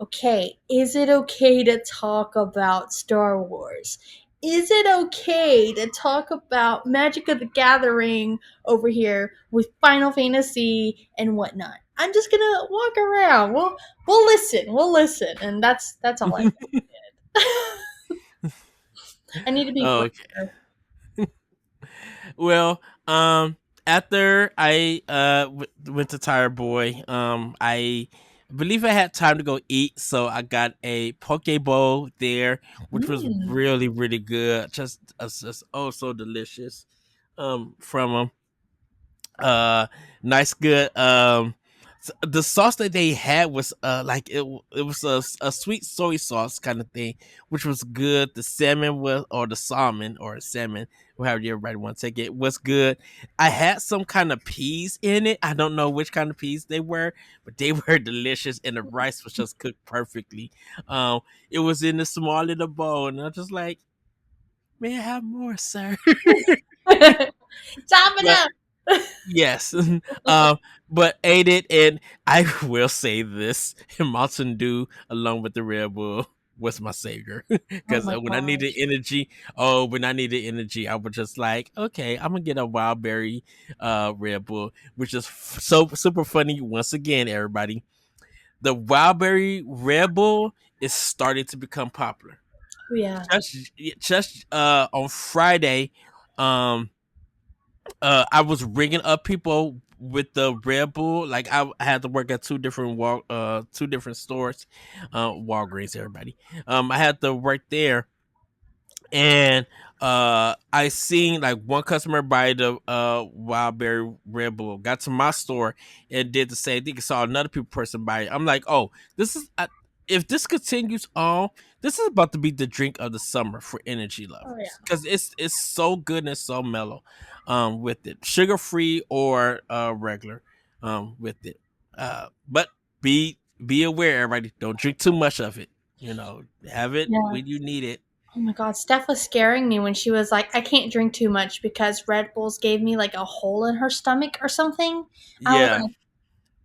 S2: okay, is it okay to talk about Star Wars? Is it okay to talk about Magic of the Gathering over here with Final Fantasy and whatnot? I'm just gonna walk around. We'll listen. We'll listen, and that's all I did. I need to be
S1: Okay.
S2: braver.
S1: Well, after I went to Tire Boy, I believe I had time to go eat, so I got a poke bowl there, which was
S2: Mm.
S1: really good. Just oh so delicious. From them. uh Nice good the sauce that they had was like it was a sweet soy sauce kind of thing, which was good. The salmon was, or the salmon or salmon, however everybody want to take it, was good. I had some kind of peas in it. I don't know which kind of peas they were, but they were delicious, and the rice was just cooked perfectly. It was in a small little bowl, and I was just like, may I have more, sir?
S2: Chop it
S1: But
S2: up.
S1: yes, but ate it, and I will say this: Mountain Dew, along with the Red Bull, was my savior.
S2: Oh
S1: Because
S2: my
S1: when I needed
S2: gosh.
S1: energy, I was just like, okay, I'm gonna get a wild berry, Red Bull, which is so super funny. Once again, everybody, the wild berry Red Bull is starting to become popular.
S2: Oh, yeah.
S1: Just on Friday, um I was ringing up people with the Red Bull. Like I had to work at two different stores, Walgreens, everybody. I had to work there, and I seen like one customer buy the Wildberry Red Bull, got to my store and did the same thing. Saw another person buy it. I'm like, oh, this is if this continues on, this is about to be the drink of the summer for energy
S2: Oh yeah.
S1: lovers, because it's so good and so mellow with it, sugar free or regular with it. But be aware, everybody, don't drink too much of it. Have it
S2: Yeah.
S1: when you need it.
S2: Oh my god, Steph was scaring me when she was like, I can't drink too much because Red Bulls gave me like a hole in her stomach or something. I was
S1: Yeah.
S2: like,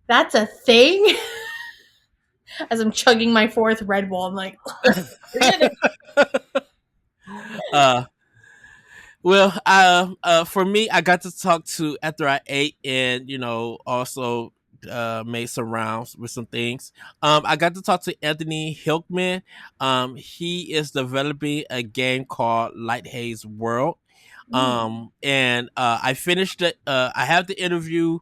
S2: that's a thing? As I'm chugging my fourth Red Bull, I'm like, forget it.
S1: uh well, for me, I got to talk to after I ate, and also made some rounds with some things. I got to talk to Anthony Hilkman. He is developing a game called Light Haze World.
S2: Mm.
S1: And I finished it. I have the interview.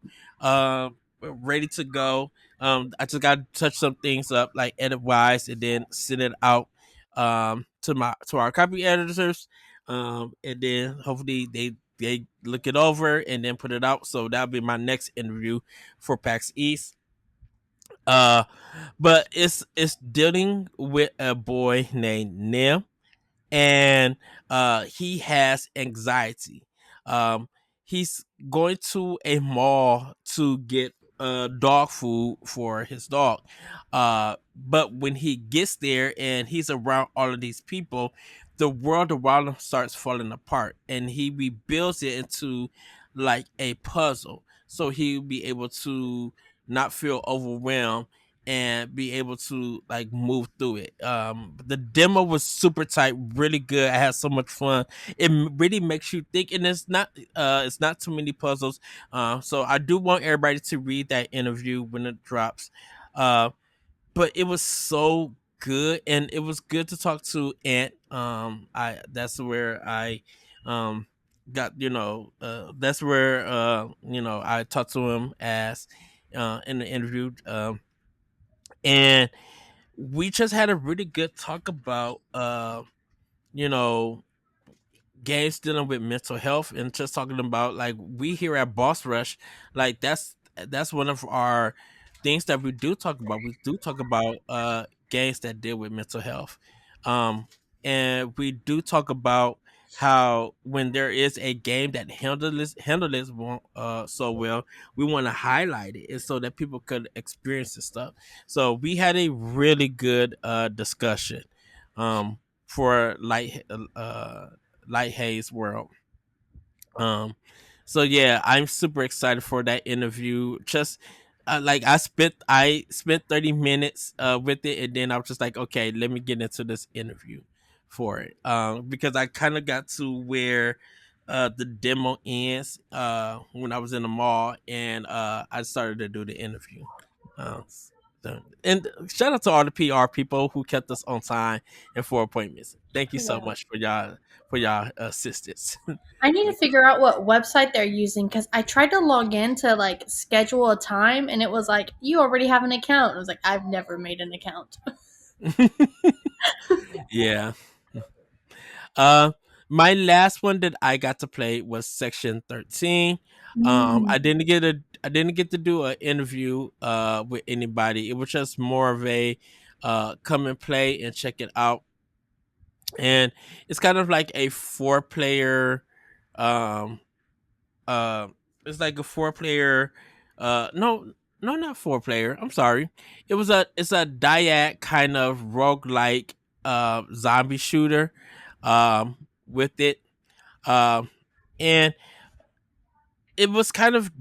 S1: ready to go. I just got to touch some things up, like edit wise, and then send it out to our copy editors, and then hopefully they look it over and then put it out. So that'll be my next interview for PAX East. Uh, but it's dealing with a boy named Nim, and he has anxiety. Um, he's going to a mall to get dog food for his dog. But when he gets there and he's around all of these people, the world around him starts falling apart, and he rebuilds it into like a puzzle. So he'll be able to not feel overwhelmed and be able to like move through it. The demo was super tight, really good. I had so much fun. Really makes you think, and it's not too many puzzles. So I do want everybody to read that interview when it drops. Uh, but it was so good, and it was good to talk to Ant. I that's where I got that's where I talked to him as in the interview. And we just had a really good talk about you know games dealing with mental health, and just talking about like we here at Boss Rush, like that's one of our things that we do talk about. We do talk about games that deal with mental health. Um and we do talk about how when there is a game that handle this so well, we want to highlight it and so that people could experience this stuff. So we had a really good discussion for Light Hayes World. Um, so yeah, I'm super excited for that interview. Just like I spent 30 minutes with it, and then I was just like, okay, let me get into this interview for it. Because I kind of got to where the demo ends when I was in the mall, and I started to do the interview. Uh, and shout out to all the PR people who kept us on time and for appointments. Thank you so
S2: Yeah.
S1: much for y'all assistance.
S2: I need to figure out what website they're using because I tried to log in to like schedule a time and it was like, you already have an account. I was like, I've never made an account.
S1: Yeah. Uh, my last one that I got to play was Section 13.
S2: Mm.
S1: I didn't get to do an interview with anybody. It was just more of a come and play and check it out. And it's kind of like a four-player um uh it's like a four-player no, not four-player. I'm sorry. It's a dyad kind of roguelike zombie shooter with it. Um and it was kind of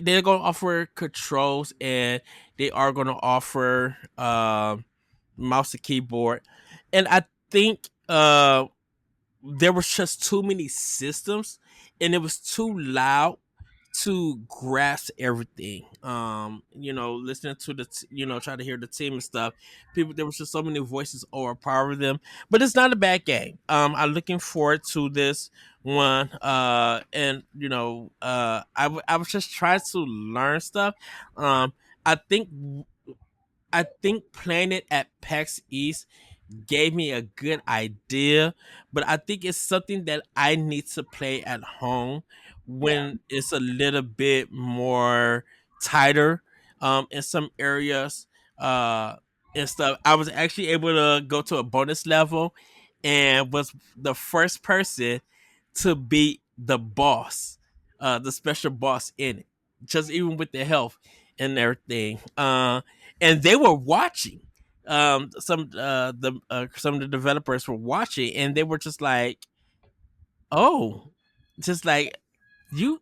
S1: they're going to offer controls, and they are going to offer mouse and keyboard. And I think there was just too many systems, and it was too loud to grasp everything. Listening to try to hear the team and stuff. People, there was just so many voices overpower them, but it's not a bad game. I'm looking forward to this one. And I was just trying to learn stuff. I think I think playing it at PAX East gave me a good idea, but I think it's something that I need to play at home
S2: Yeah.
S1: when it's a little bit more tighter in some areas and stuff. I was actually able to go to a bonus level and was the first person to beat the boss, the special boss in it, just even with the health and everything. And they were watching. Some of the developers were watching, and they were just like, "Oh, just like you,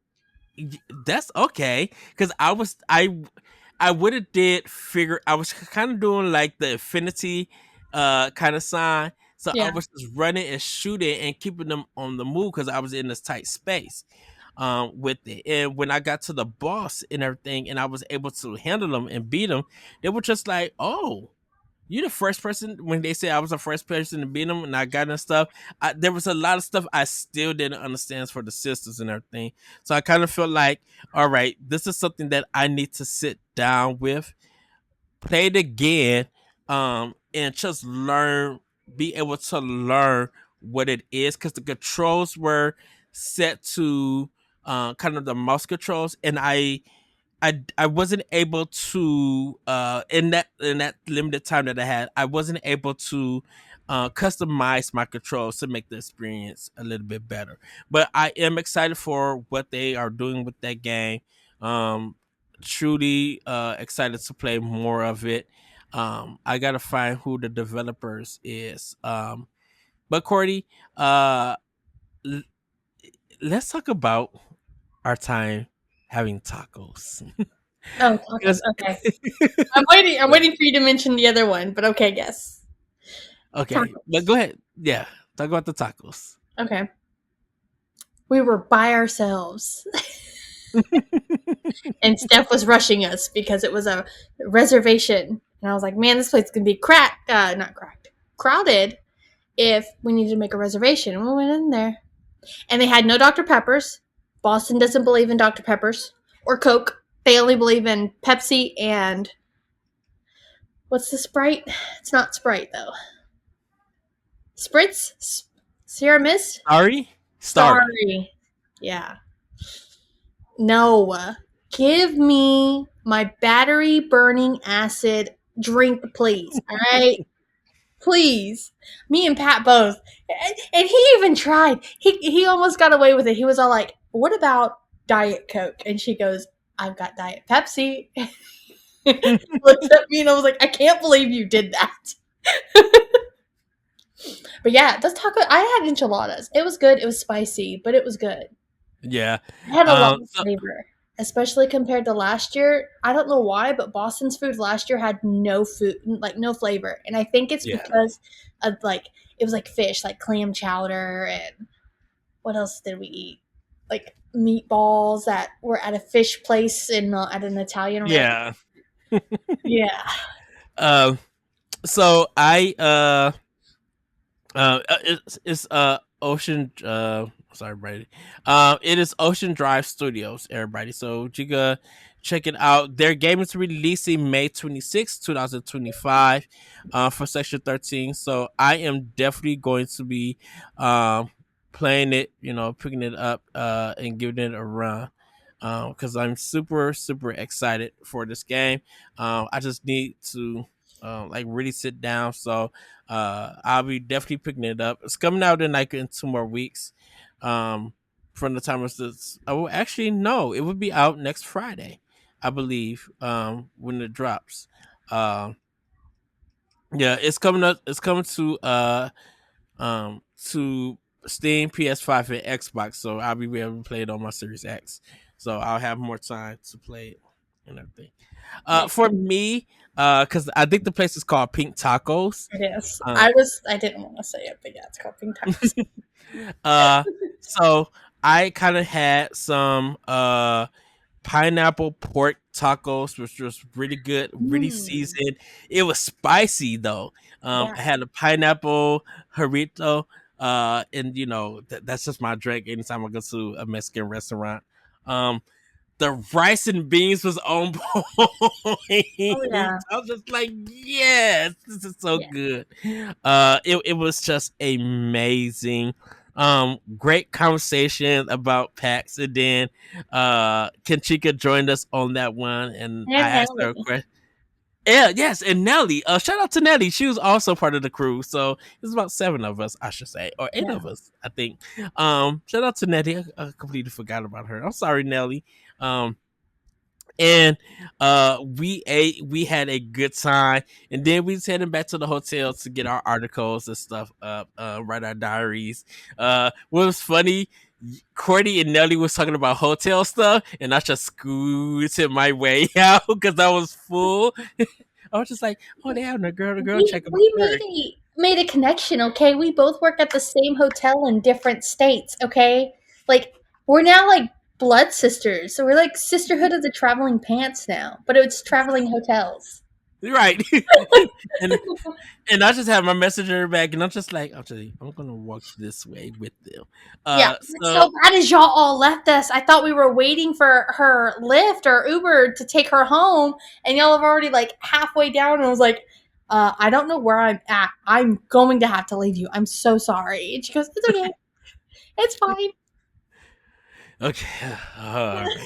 S1: that's okay." Because I would have did figure. I was kind of doing like the infinity kind of sign. So I
S2: Yeah.
S1: was just running and shooting and keeping them on the move because I was in this tight space with it. And when I got to the boss and everything, and I was able to handle them and beat them, they were just like, "Oh." you the first person when they say I was the first person to beat them and I got and stuff. There was a lot of stuff I still didn't understand for the sisters and everything. So I kind of felt like, all right, this is something that I need to sit down with, play it again, and just learn, be able to learn what it is, because the controls were set to kind of the mouse controls, and I wasn't able to in that limited time that I had, I wasn't able to customize my controls to make the experience a little bit better. But I am excited for what they are doing with that game. Um, Truly excited to play more of it. I gotta find who the developers is. But Courty, uh, l- let's talk about our time having tacos.
S2: Oh, tacos.
S1: 'Cause-
S2: Okay. I'm waiting. I'm waiting for you to mention the other one, but okay, guess.
S1: Okay, but
S2: Tacos.
S1: go ahead. Yeah, talk about the tacos.
S2: Okay. We were by ourselves, and Steph was rushing us because it was a reservation, and I was like, "Man, this place is gonna be not cracked, crowded. If we needed to make a reservation." And we went in there, and they had no Dr. Peppers. Boston doesn't believe in Dr. Peppers or Coke. They only believe in Pepsi and what's the Sprite? It's not Sprite though. Spritz, Sierra Mist.
S1: Starry.
S2: Sorry. Yeah. No. Give me my battery burning acid drink, please. All right. Please. Me and Pat both. And he even tried. He almost got away with it. He was all like, "What about Diet Coke?" And she goes, "I've got Diet Pepsi." Looks at me and I was like, "I can't believe you did that." But yeah, those taco. I had enchiladas. It was good. It was spicy, but it was good.
S1: Yeah.
S2: It had a lot of
S1: So
S2: flavor, especially compared to last year. I don't know why, but Boston's food last year had no food, like no flavor, and I think it's
S1: yeah,
S2: because of like it was like fish, like clam chowder, and what else did we eat? Like meatballs that were at a fish place in at an Italian restaurant.
S1: yeah.
S2: Yeah,
S1: Um. So it's Ocean sorry everybody. It is Ocean Drive Studios, everybody. So you can check it out. Their game is releasing May 26th, 2025, for Section 13. So I am definitely going to be playing it, picking it up and giving it a run. Because I'm super super excited for this game. I just need to like really sit down. So I'll be definitely picking it up. It's coming out in 2 more weeks. Um, from the time of this, oh, actually, no, it would be out next Friday, I believe. When it drops. Um, yeah, it's coming up. It's coming to Steam, PS5, and Xbox. So I'll be able to play it on my Series X. So I'll have more time to play it and everything.
S2: nice.
S1: For me, because I think the place is called Pink Tacos.
S2: It is.
S1: Uh,
S2: I didn't want to say it, but yeah, it's called pink tacos.
S1: uh, so I kind of had some pineapple pork tacos, which was really good, really
S2: Mm,
S1: seasoned. It was spicy though.
S2: yeah.
S1: I had a pineapple burrito, and that's just my drink anytime I go to a Mexican restaurant. Um, the rice and beans was on point.
S2: Oh
S1: I
S2: yeah.
S1: was just like, yes, this is so
S2: Yeah.
S1: good. It was just amazing. Great conversation about PAX, and then Kenchika joined us on that one, and I
S2: And
S1: asked her a
S2: Nelly.
S1: question. Yeah, yes, and Nelly. Shout out to Nelly. She was also part of the crew. So it's about 7 of us, I should say, or 8
S2: Yeah.
S1: of us, I think. Shout out to Nelly. I completely forgot about her. I'm sorry, Nelly. Um, and we had a good time, and then we was heading back to the hotel to get our articles and stuff up, write our diaries. What was funny, Courtney and Nelly was talking about hotel stuff, and I just scooted my way out because I was full. I was just like, oh, they having a girl to girl check about
S2: We
S1: her.
S2: made a connection, okay? We both work at the same hotel in different states, okay? Like we're now like blood sisters. So we're like sisterhood of the traveling pants now, but it's traveling hotels.
S1: right. and and I just have my messenger back, and I'm just like, I'm gonna walk this way with them.
S2: Yeah, it's
S1: So
S2: so bad as y'all all left us. I thought we were waiting for her Lyft or Uber to take her home, and y'all have already like halfway down. And I was like, I don't know where I'm at. I'm going to have to leave you. I'm so sorry. And she goes, it's okay. It's fine.
S1: okay, all right.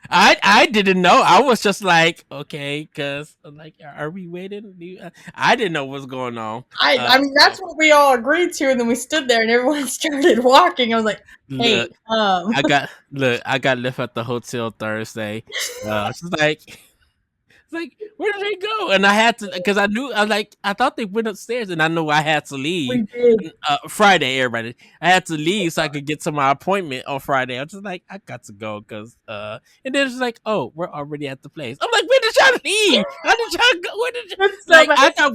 S1: I didn't know. I was just like, okay, because like, are we waiting? I didn't know what's going on.
S2: I mean,
S1: So
S2: that's what we all agreed to, and then we stood there, and everyone started walking. I was like,
S1: look,
S2: hey,
S1: I got left at the hotel Thursday. It's just like, it's like, where did they go? And I had to, because I thought they went upstairs, and I know I had to leave.
S2: we did.
S1: Friday, everybody, I had to leave so I could get to my appointment on Friday. I was just like, I got to go because, and then it's like, oh, we're already at the place. I'm like, where did y'all leave? How did y'all go? Where did you,
S2: It's so
S1: like?
S2: bad.
S1: I thought.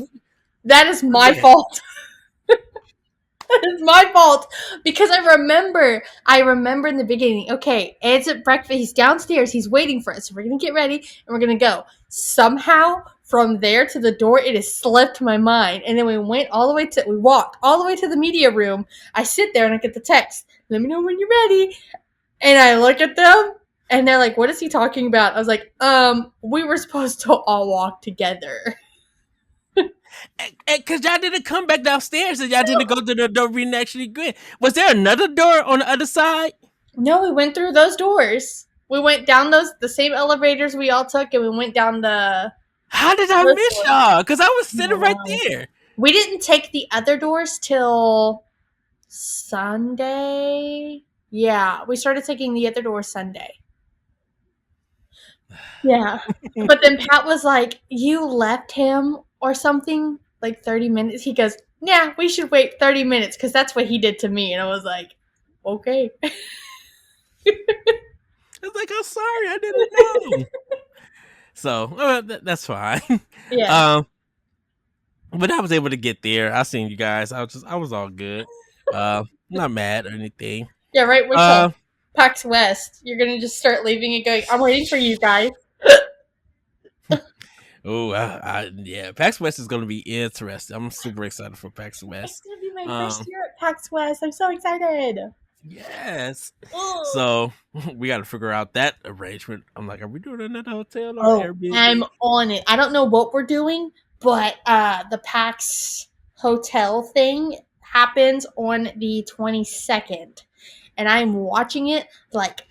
S2: That is my
S1: Go ahead.
S2: fault. It's my fault because I remember in the beginning, okay, Ed's at breakfast, he's downstairs, he's waiting for us. So we're gonna get ready and we're gonna go. Somehow from there to the door, it has slipped my mind. And then we walked all the way to the media room. I sit there and I get the text, let me know when you're ready. And I look at them and they're like, what is he talking about? I was like, we were supposed to all walk together.
S1: Because y'all didn't come back downstairs and y'all didn't go to the door we actually went. Was there another door on the other side?
S2: No, we went through those doors. We went down the same elevators we all took, and we went down the
S1: How did I
S2: first
S1: miss
S2: one.
S1: y'all? Because I was
S2: I
S1: sitting
S2: don't
S1: right
S2: know.
S1: there.
S2: We didn't take the other doors till Sunday. Yeah, we started taking the other doors Sunday. Yeah, but then Pat was like, "You left him or something like 30 minutes." He goes, "Yeah, we should wait 30 minutes because that's what he did to me." And I was like, "Okay."
S1: It's like, I'm sorry, I didn't know. So that's fine.
S2: Yeah,
S1: um, but I was able to get there. I seen you guys. I was all good. Not mad or anything.
S2: yeah. Right. Which one?
S1: Uh,
S2: PAX West. You're gonna just start leaving and going. I'm waiting for you guys.
S1: oh, yeah. PAX West is gonna be interesting. I'm super excited for PAX
S2: It's
S1: West.
S2: gonna be my first
S1: Um,
S2: year at PAX West. I'm so excited.
S1: yes.
S2: Ugh.
S1: So we got to figure out that arrangement. I'm like, are we doing another hotel or
S2: Oh, I'm
S1: Airbnb?
S2: on it. I don't know what we're doing, but the PAX hotel thing happens on the 22nd, and I'm watching it like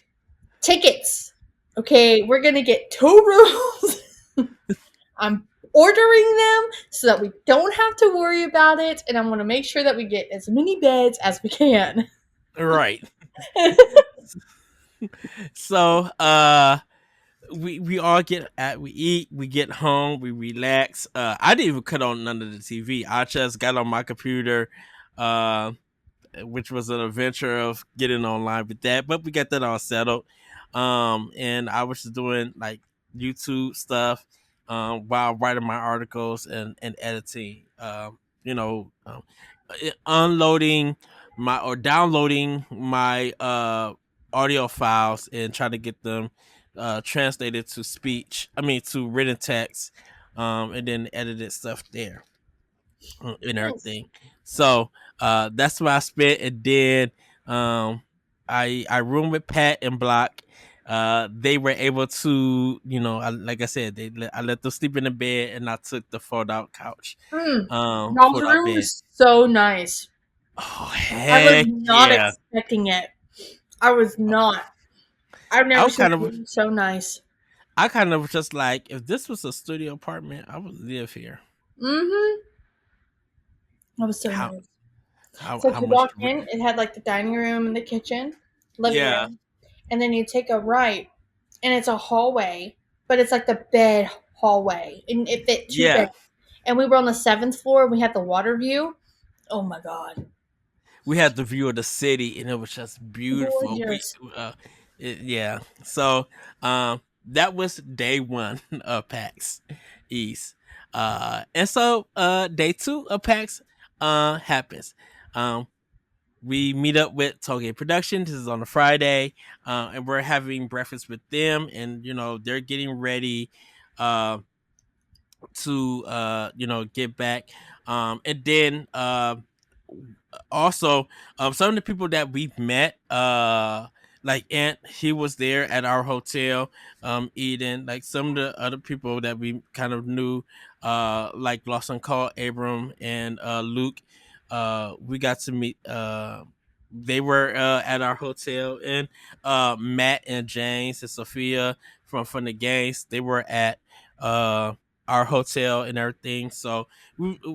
S2: tickets. Okay, we're gonna get 2 rooms. I'm ordering them so that we don't have to worry about it, and I'm gonna make sure that we get as many beds as we can.
S1: Right. So we all we eat, we get home, we relax. I didn't even cut on none of the TV. I just got on my computer, uh, which was an adventure of getting online with that, but we got that all settled. And I was just doing like YouTube stuff, while writing my articles and editing. You know, unloading my or downloading my audio files and trying to get them translated to speech. I mean to written text, and then edited stuff there, and
S2: Nice.
S1: everything. So that's what I spent, and then um, I roomed with Pat and Block. They were able to, like I said, I let them sleep in the bed, and I took the fold out couch,
S2: Mom's
S1: fold out
S2: room
S1: bed.
S2: was so nice.
S1: Oh
S2: I was
S1: heck
S2: not
S1: yeah!
S2: expecting it. I was not. I've
S1: I
S2: never
S1: was
S2: seen
S1: kind of,
S2: room so nice.
S1: I kind of just like, if this was a studio apartment, I would live here.
S2: Mm-hmm. That was so
S1: How
S2: nice.
S1: how
S2: So if
S1: how
S2: you
S1: much?
S2: walk in, it had like the dining room and the kitchen, living
S1: Yeah,
S2: room, and then you take a right, and it's a hallway, but it's like the bed hallway, and it fit 2 beds.
S1: yeah.
S2: And we were on the 7th floor. And we had the water view. Oh my god,
S1: We had the view of the city, and it was just beautiful.
S2: gorgeous.
S1: Yeah. So, that was day one of PAX East. And so, day two of PAX, happens. Um, we meet up with Toge Production. This is on a Friday, and we're having breakfast with them, and they're getting ready. Uh, to get back. And then also some of the people that we've met, like Ant, he was there at our hotel, Eden, like some of the other people that we kind of knew, like Lawson Call, Abram, and Luke. We got to meet, they were at our hotel. And Matt and James and Sophia from the gangs, they were at uh our hotel and everything. So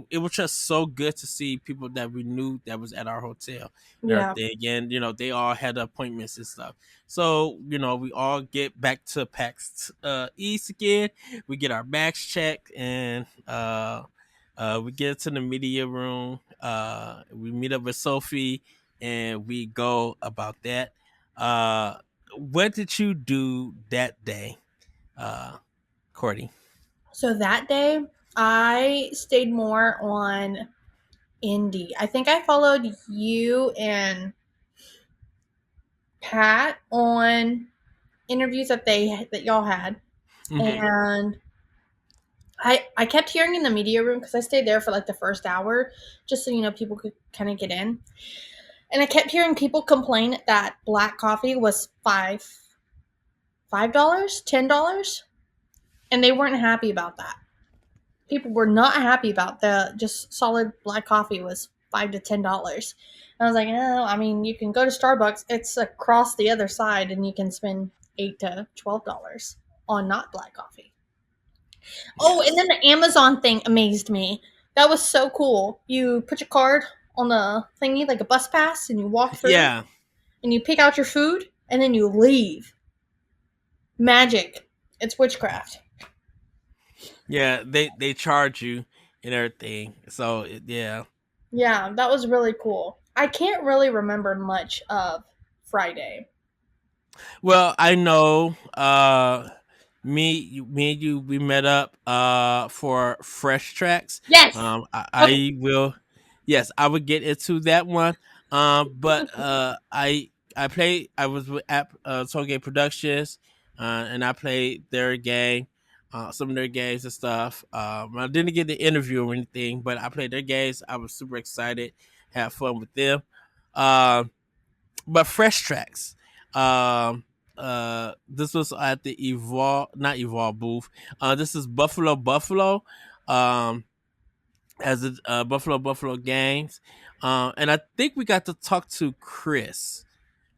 S1: it was just so good to see people that we knew that was at our hotel and
S2: Yeah.
S1: everything. And they all had appointments and stuff. So we all get back to PAX East again. We get our bags checked, and we get to the media room. We meet up with Sophie, and we go about that. Uh, what did you do that day, uh, Courtney?
S2: So that day, I stayed more on indie. I think I followed you and Pat on interviews that y'all had,
S1: Hmm.
S2: and I kept hearing in the media room because I stayed there for like the first hour, just so people could kind of get in, and I kept hearing people complain that black coffee was $5, $10, and they weren't happy about that. People were not happy about the just solid black coffee was $5 to $10. And I was like, oh, I mean, you can go to Starbucks. It's across the other side, and you can spend $8 to $12 on not black coffee. Oh, and then
S1: Yes.
S2: the Amazon thing amazed me. That was so cool. You put your card on the thingy like a bus pass, and you walk through,
S1: Yeah.
S2: and you pick out your food, and then you leave. Magic. It's witchcraft.
S1: Yeah, they charge you and everything. So yeah.
S2: Yeah, that was really cool. I can't really remember much of Friday.
S1: Well, I know me and you, we met up for Fresh Tracks.
S2: Yes. Okay.
S1: I will, yes, I would get into that one. But I was with Tollgate Productions, and I played their game, some of their games and stuff. I didn't get the interview or anything, but I played their games. I was super excited, had fun with them. Um but Fresh Tracks. Um, this was at the Evolve, not Evolve booth. This is Buffalo, um, as a Buffalo Games, and I think we got to talk to Chris,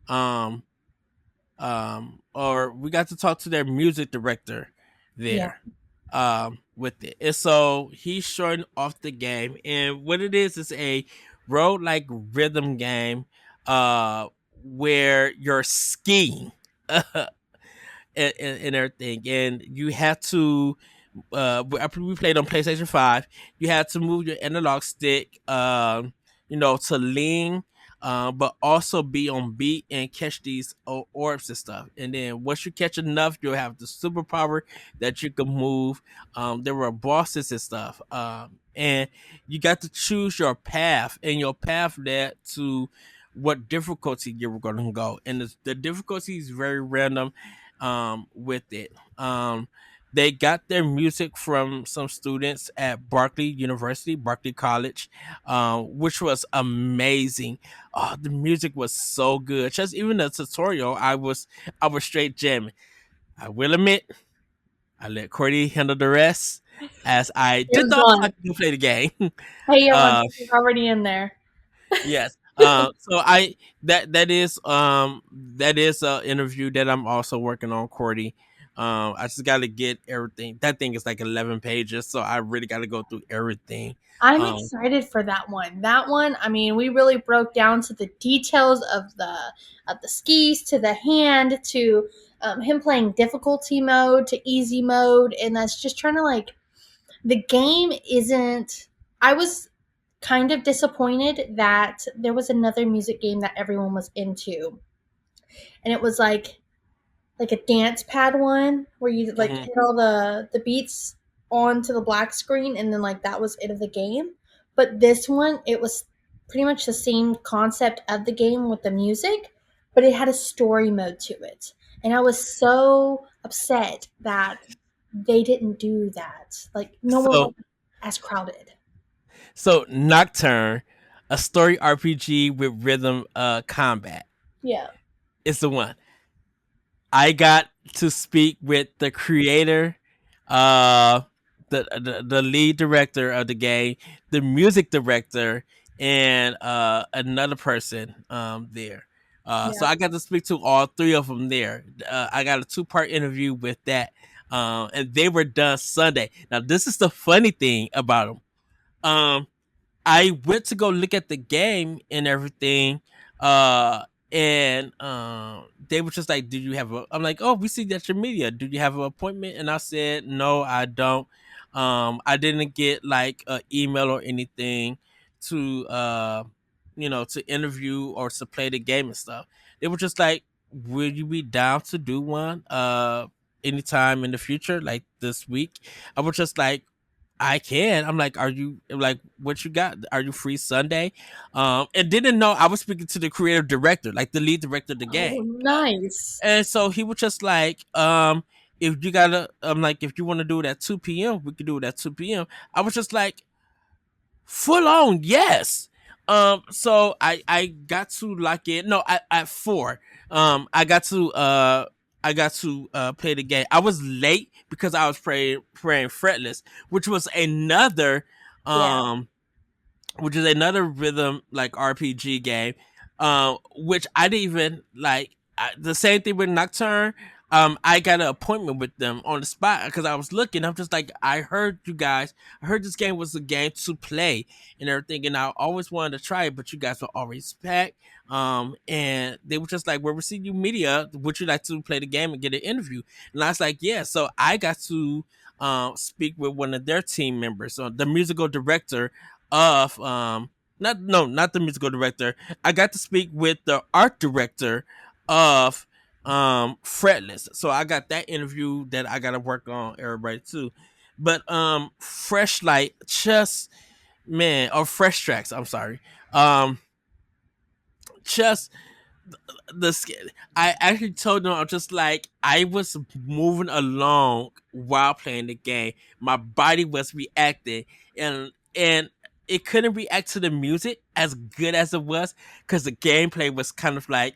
S1: um, or we got to talk to their music director
S2: Yeah.
S1: there, with it. And so he's showing off the game, and what it is a road like rhythm game, where you're skiing. And everything, and you have to. We played on PlayStation 5. You had to move your analog stick, to lean, but also be on beat and catch these orbs and stuff. And then once you catch enough, you'll have the superpower that you can move. There were bosses and stuff, and you got to choose your path, and your path led to what difficulty you were going to go, and the difficulty is very random, with it. They got their music from some students at Barclay College, which was amazing. Oh, the music was so good. Just even the tutorial, I was straight jamming. I will admit, I let Courtney handle the rest, as I
S2: It
S1: did
S2: was
S1: not
S2: fun.
S1: like to play the game.
S2: Hey, yeah, my
S1: uh,
S2: brother's already in there.
S1: Yes. So that is a interview that I'm also working on, Cordy. I just got to get everything. That thing is like 11 pages, so I really got to go through everything.
S2: I'm
S1: Um,
S2: excited for that one. That one, I mean, we really broke down to the details of the skis, to the hand, to him playing difficulty mode, to easy mode, and that's just trying to like the game isn't. I was kind of disappointed that there was another music game that everyone was into, and it was like a dance pad one where you like
S1: mhm,
S2: hit all the beats onto the black screen, and then like that was it of the game. But this one, it was pretty much the same concept of the game with the music, but it had a story mode to it, and I was so upset that they didn't do that. Like no one
S1: So
S2: was as crowded.
S1: Nocturne, a story RPG with rhythm combat
S2: Yeah.
S1: is the one. I got to speak with the creator, uh, the lead director of the game, the music director, and another person there. So
S2: Yeah.
S1: I got to speak to all three of them there. I got a 2-part interview with that, and they were done Sunday. Now this is the funny thing about them. I went to go look at the game and everything, uh, and they were just like, "Do you have a?" I'm like, "Oh, we see that your media. Do you have an appointment?" And I said, "No, I don't. I didn't get like an email or anything to to interview or to play the game and stuff." They were just like, "Will you be down to do one anytime in the future, like this week?" I was just like, I can. I'm like, are you like what you got? Are you free Sunday? And didn't know I was speaking to the creative director, like the lead director of the game.
S2: Oh, nice.
S1: And so he was just like, if you gotta, I'm like, if you want to do it at 2 p.m., we could do it at 2 p.m. I was just like, full on, yes. So I got to lock in. No, at 4. I got to play the game. I was late because I was praying fretless, which was another
S2: Yeah.
S1: um rhythm like RPG game, which I didn't even like. The same thing with Nocturne. I got an appointment with them on the spot because I was looking. I'm just like, I heard you guys. I heard this game was a game to play and everything, and I always wanted to try it, but you guys were always packed. And they were just like, "Well, we're seeing you media. Would you like to play the game and get an interview?" And I was like, "Yeah." So I got to speak with one of their team members, so the musical director of not the musical director. I got to speak with the art director of Fretless. So I got that interview that I gotta work on everybody too. But Fresh Light just man or Fresh Tracks, I'm sorry. Just the I actually told them I'm just like I was moving along while playing the game. My body was reacting, and it couldn't react to the music as good as it was because the gameplay was kind of like,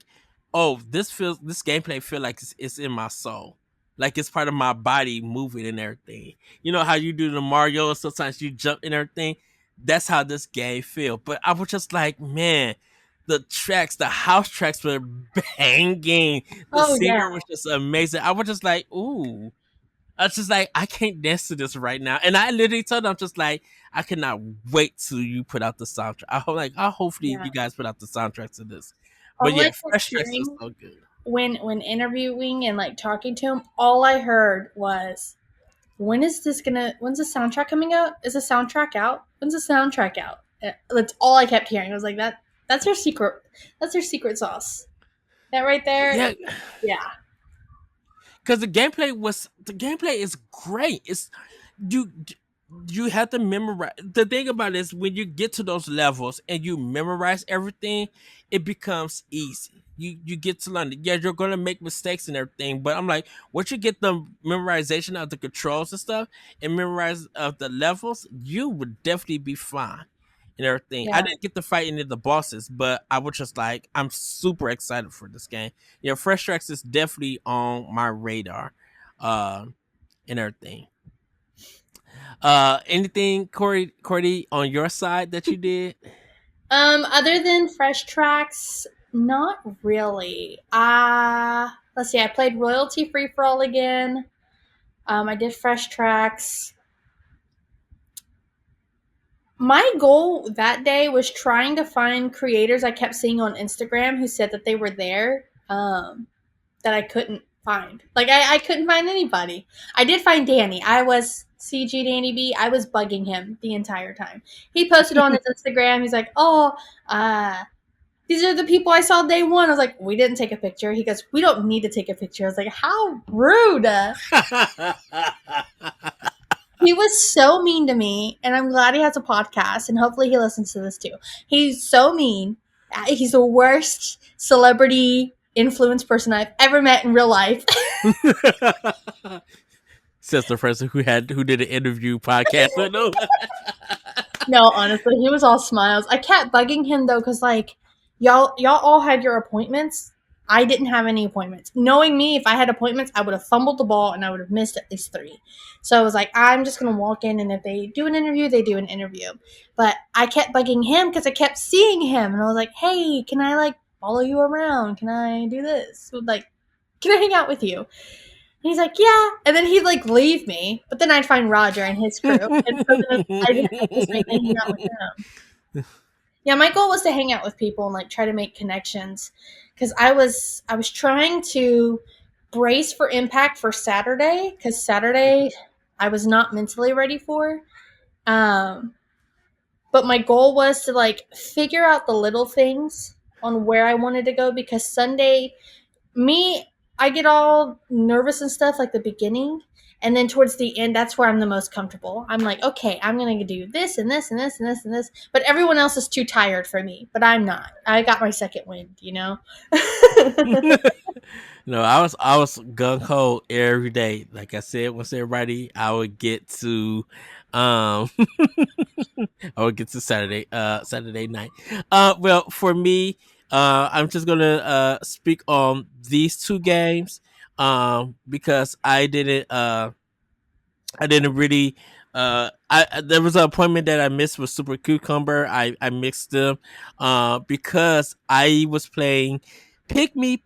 S1: oh, this gameplay feel like it's in my soul. Like it's part of my body moving and everything. You know how you do the Mario, sometimes you jump and everything. That's how this game feel. But I was just like, man, the house tracks were banging. The
S2: Oh yeah.
S1: singer was just amazing. I was just like, ooh. I was just like, I can't dance to this right now. And I literally told them, I'm just like, I cannot wait till you put out the soundtrack. I hope like, I hopefully
S2: Yeah.
S1: you guys put out the soundtrack to this. But
S2: All
S1: yeah,
S2: I kept
S1: Fresh Tracks was
S2: hearing
S1: so good.
S2: when interviewing and like talking to him, all I heard was, when's the soundtrack coming out? Is the soundtrack out? When's the soundtrack out? That's all I kept hearing. I was like, that's their secret. That's their secret sauce. That right there.
S1: Yeah,
S2: Yeah.
S1: because the gameplay is great. It's you you have to memorize. The thing about it is when you get to those levels and you memorize everything, it becomes easy. You get to learn it. Yeah, you're gonna make mistakes and everything, but I'm like, once you get the memorization of the controls and stuff and memorize of the levels, you would definitely be fine and everything. I
S2: Yeah.
S1: didn't get to fight any of the bosses, but I was just like, I'm super excited for this game. Yeah, Fresh Tracks is definitely on my radar, uh, and everything. Anything, Courty, on your side that you did?
S2: Other than fresh tracks, not really. Let's see. I played royalty free for all again. I did fresh tracks. My goal that day was trying to find creators I kept seeing on Instagram who said that they were there, that I couldn't find. Like, I couldn't find anybody. I did find Danny. I was CG Danny B. I was bugging him the entire time. He posted on his Instagram. He's like, oh, these are the people I saw day one. I was like, we didn't take a picture. He goes, we don't need to take a picture. I was like, how rude. He was so mean to me, and I'm glad he has a podcast, and hopefully he listens to this too. He's so mean. He's the worst celebrity influence person I've ever met in real life.
S1: Says the person who did an interview podcast with them.
S2: No, honestly, he was all smiles. I kept bugging him though, because like y'all all had your appointments. I didn't have any appointments. Knowing me, if I had appointments, I would have fumbled the ball and I would have missed at least three. So I was like, I'm just gonna walk in, and if they do an interview, they do an interview. But I kept bugging him because I kept seeing him, and I was like, hey, can I like follow you around? Can I do this? Like, can I hang out with you? And he's like, yeah. And then he'd like leave me, but then I'd find Roger and his crew. And so then I didn't have to spend hanging out with them. Yeah, my goal was to hang out with people and like try to make connections. Because I was trying to brace for impact for Saturday, because Saturday I was not mentally ready for. Um, but my goal was to like figure out the little things on where I wanted to go, because Sunday me, I get all nervous and stuff like the beginning, and then towards the end, that's where I'm the most comfortable. I'm like, okay, I'm gonna do this and this and this and this and this, but everyone else is too tired for me, but I'm not. I got my second wind, you know.
S1: No, I was gung ho every day. Like I said, once everybody, I would get to, I would get to Saturday night. Well, for me, I'm just gonna speak on these two games, because I didn't really. There was an appointment that I missed with Super Cucumber. I mixed them, because I was playing Pick Me,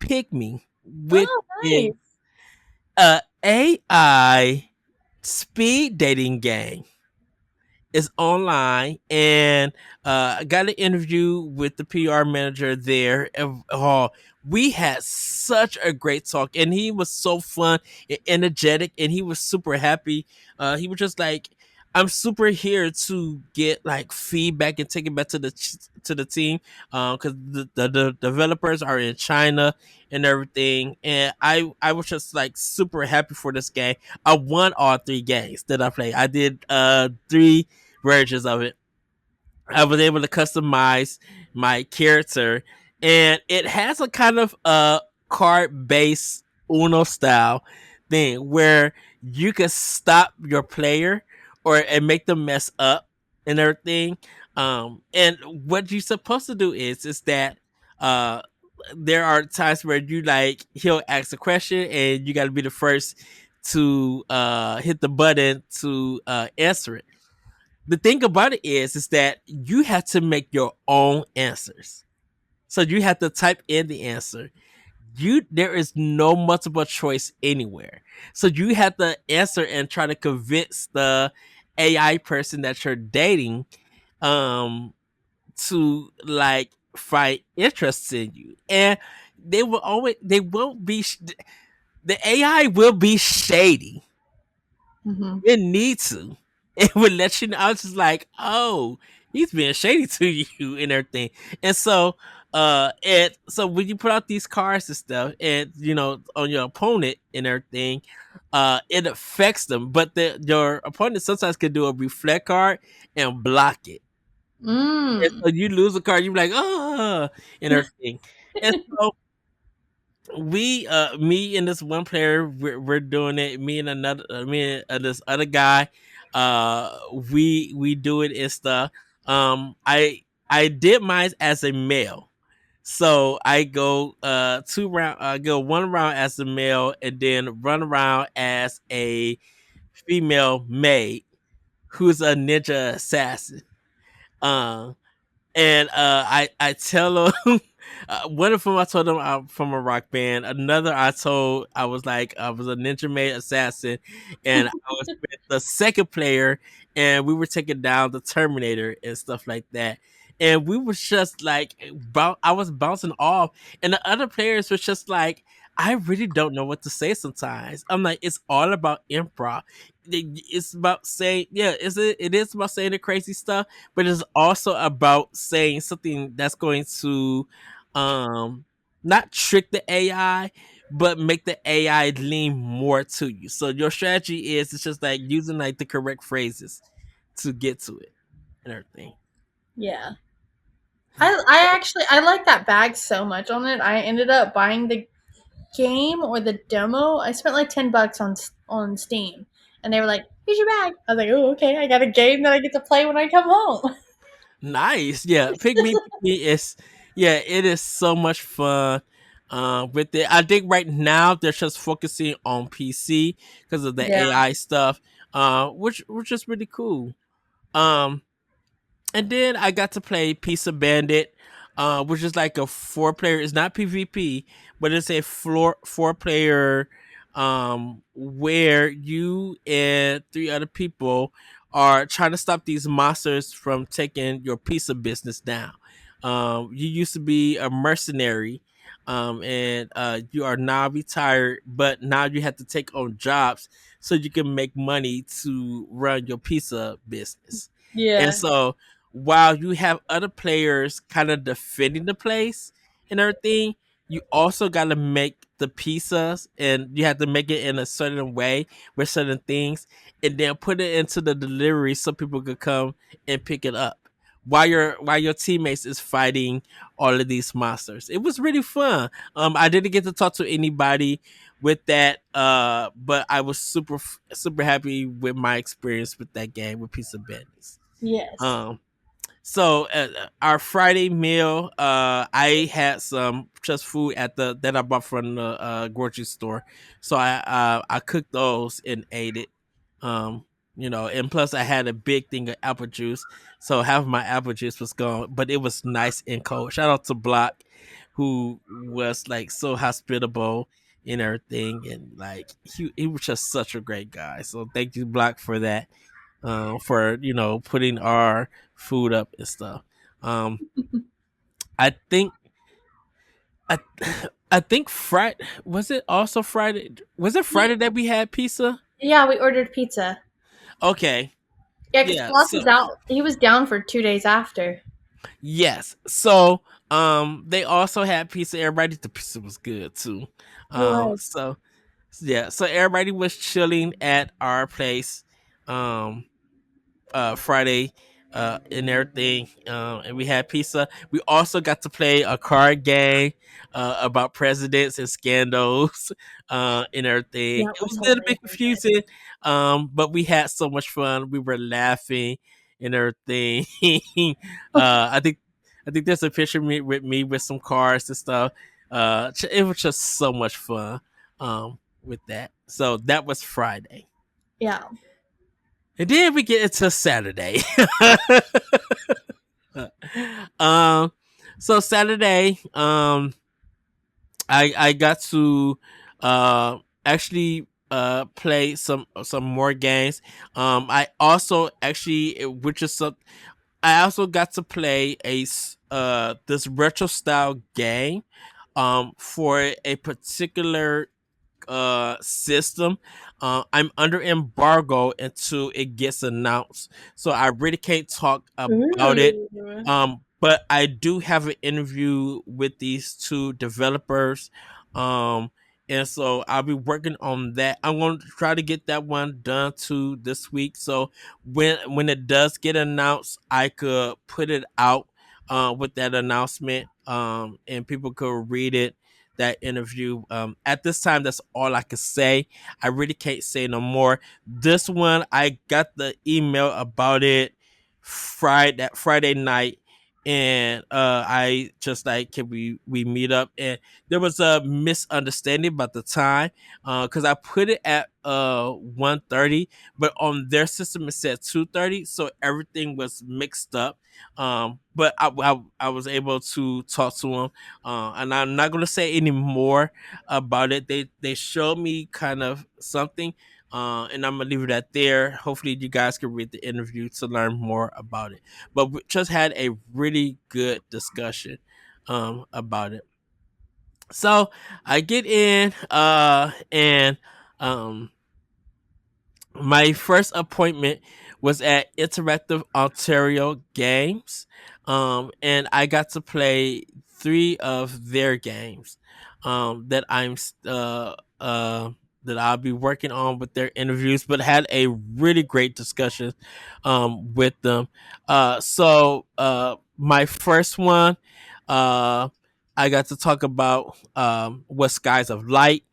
S1: which
S2: Oh,
S1: is
S2: nice.
S1: a AI speed dating game. Is online, and I got an interview with the PR manager there. Oh, we had such a great talk, and he was so fun and energetic, and he was super happy. He was just like, "I'm super here to get like feedback and take it back to the team, because the developers are in China and everything." And I was just like super happy for this game. I won all three games that I played. I did three versions of it. I was able to customize my character, and it has a kind of card based Uno style thing where you can stop your player or and make them mess up and everything. And what you're supposed to do is that uh there are times where you like he'll ask a question and you got to be the first to hit the button to answer it. The thing about it is that you have to make your own answers. So you have to type in the answer. There is no multiple choice anywhere. So you have to answer and try to convince the AI person that you're dating um to like find interest in you. And they won't be the AI will be shady.
S2: Mm-hmm.
S1: It needs to. It would let you know. I was just like, oh, he's being shady to you and everything. And so, when you put out these cards and stuff, and on your opponent and everything, it affects them. But your opponent sometimes can do a reflect card and block it. And
S2: Mm.
S1: so you lose a card, you're like, oh, and everything. And so me and this one player, we're doing it. Me and this other guy, we do it and stuff. I did mine as a male, so I go I go one round as a male and then run around as a female maid who's a ninja assassin. um and I tell them one of them I told them I'm from a rock band. Another I told I was like I was a ninja maid assassin, and I was with the second player, and we were taking down the Terminator and stuff like that. And we was just like, I was bouncing off, and the other players was just like, I really don't know what to say sometimes. I'm like, it's all about improv. It's about saying, yeah, it is about saying the crazy stuff, but it's also about saying something that's going to um not trick the AI, but make the AI lean more to you. So your strategy is it's just like using like the correct phrases to get to it and everything.
S2: Yeah. I like that bag so much on it. I ended up buying the game or the demo. I spent like $10 on Steam, And they were like, "Here's your bag." I was like, "Oh, okay. I got a game that I get to play when I come home."
S1: Nice. Yeah. Pick me is yeah, it is so much fun. With it. I think right now they're just focusing on PC because of the
S2: Yeah.
S1: AI stuff. Which is really cool. Um and then I got to play Pizza Bandit, which is like a four-player. It's not PvP, but it's a four-player, where you and three other people are trying to stop these monsters from taking your pizza business down. You used to be a mercenary, and you are now retired, but now you have to take on jobs so you can make money to run your pizza business. And
S2: Yeah.
S1: so while you have other players kind of defending the place and everything, you also got to make the pizzas, and you have to make it in a certain way with certain things, and then put it into the delivery so people could come and pick it up while your teammates is fighting all of these monsters. It was really fun. I didn't get to talk to anybody with that, but I was super happy with my experience with that game with Pizza Bandits.
S2: Yes.
S1: um so our Friday meal, I had some just food at the that I bought from the grocery store. So I cooked those and ate it. Um, and plus I had a big thing of apple juice, so half of my apple juice was gone, but it was nice and cold. Shout out to Block, who was like so hospitable and everything, and like he was just such a great guy. So thank you, Block, for that, for putting our food up and stuff. Um, I think I I think Friday, was it also Friday? Was it
S2: Ye-
S1: Friday that we had pizza?
S2: Yeah, we ordered pizza.
S1: Okay,
S2: Yeah, because
S1: yeah.
S2: Block was
S1: So
S2: out. He was down for 2 days after.
S1: yes, so they also had pizza. Everybody, the pizza was good too.
S2: It was.
S1: So yeah, so everybody was chilling at our place. Um, Friday, and everything. And we had pizza. We also got to play a card game about presidents and scandals, and everything.
S2: Yeah,
S1: It
S2: it was
S1: was a little bit
S2: hilarious.
S1: confusing, but we had so much fun. We were laughing and everything. I think there's a picture of me with some cards and stuff. It was just so much fun, with that. So that was Friday.
S2: Yeah.
S1: And then we get into Saturday. um, so Saturday, I got to actually play some more games. I also actually, which is some, I also got to play this retro style game for a particular system. I'm under embargo until it gets announced, so I really can't talk about it.
S2: Ooh.
S1: But I do have an interview with these two developers. Um, and so I'll be working on that. I'm going to try to get that one done too this week. So when it does get announced, I could put it out with that announcement, and people could read it, that interview. At this time, that's all I can say. I really can't say no more. This one, I got the email about it Friday night, and I just like, can we meet up? And there was a misunderstanding about the time, because I put it at 1:30, but on their system it said 2:30, so everything was mixed up. But I was able to talk to them, and I'm not gonna say any more about it. They showed me kind of something, and I'm gonna leave it at there. Hopefully, you guys can read the interview to learn more about it. But we just had a really good discussion about it. So I get in, and um, my first appointment was at Interactive Ontario Games, and I got to play three of their games, that that I'll be working on with their interviews, but had a really great discussion with them. My first one, uh, I got to talk about what Skies of Light.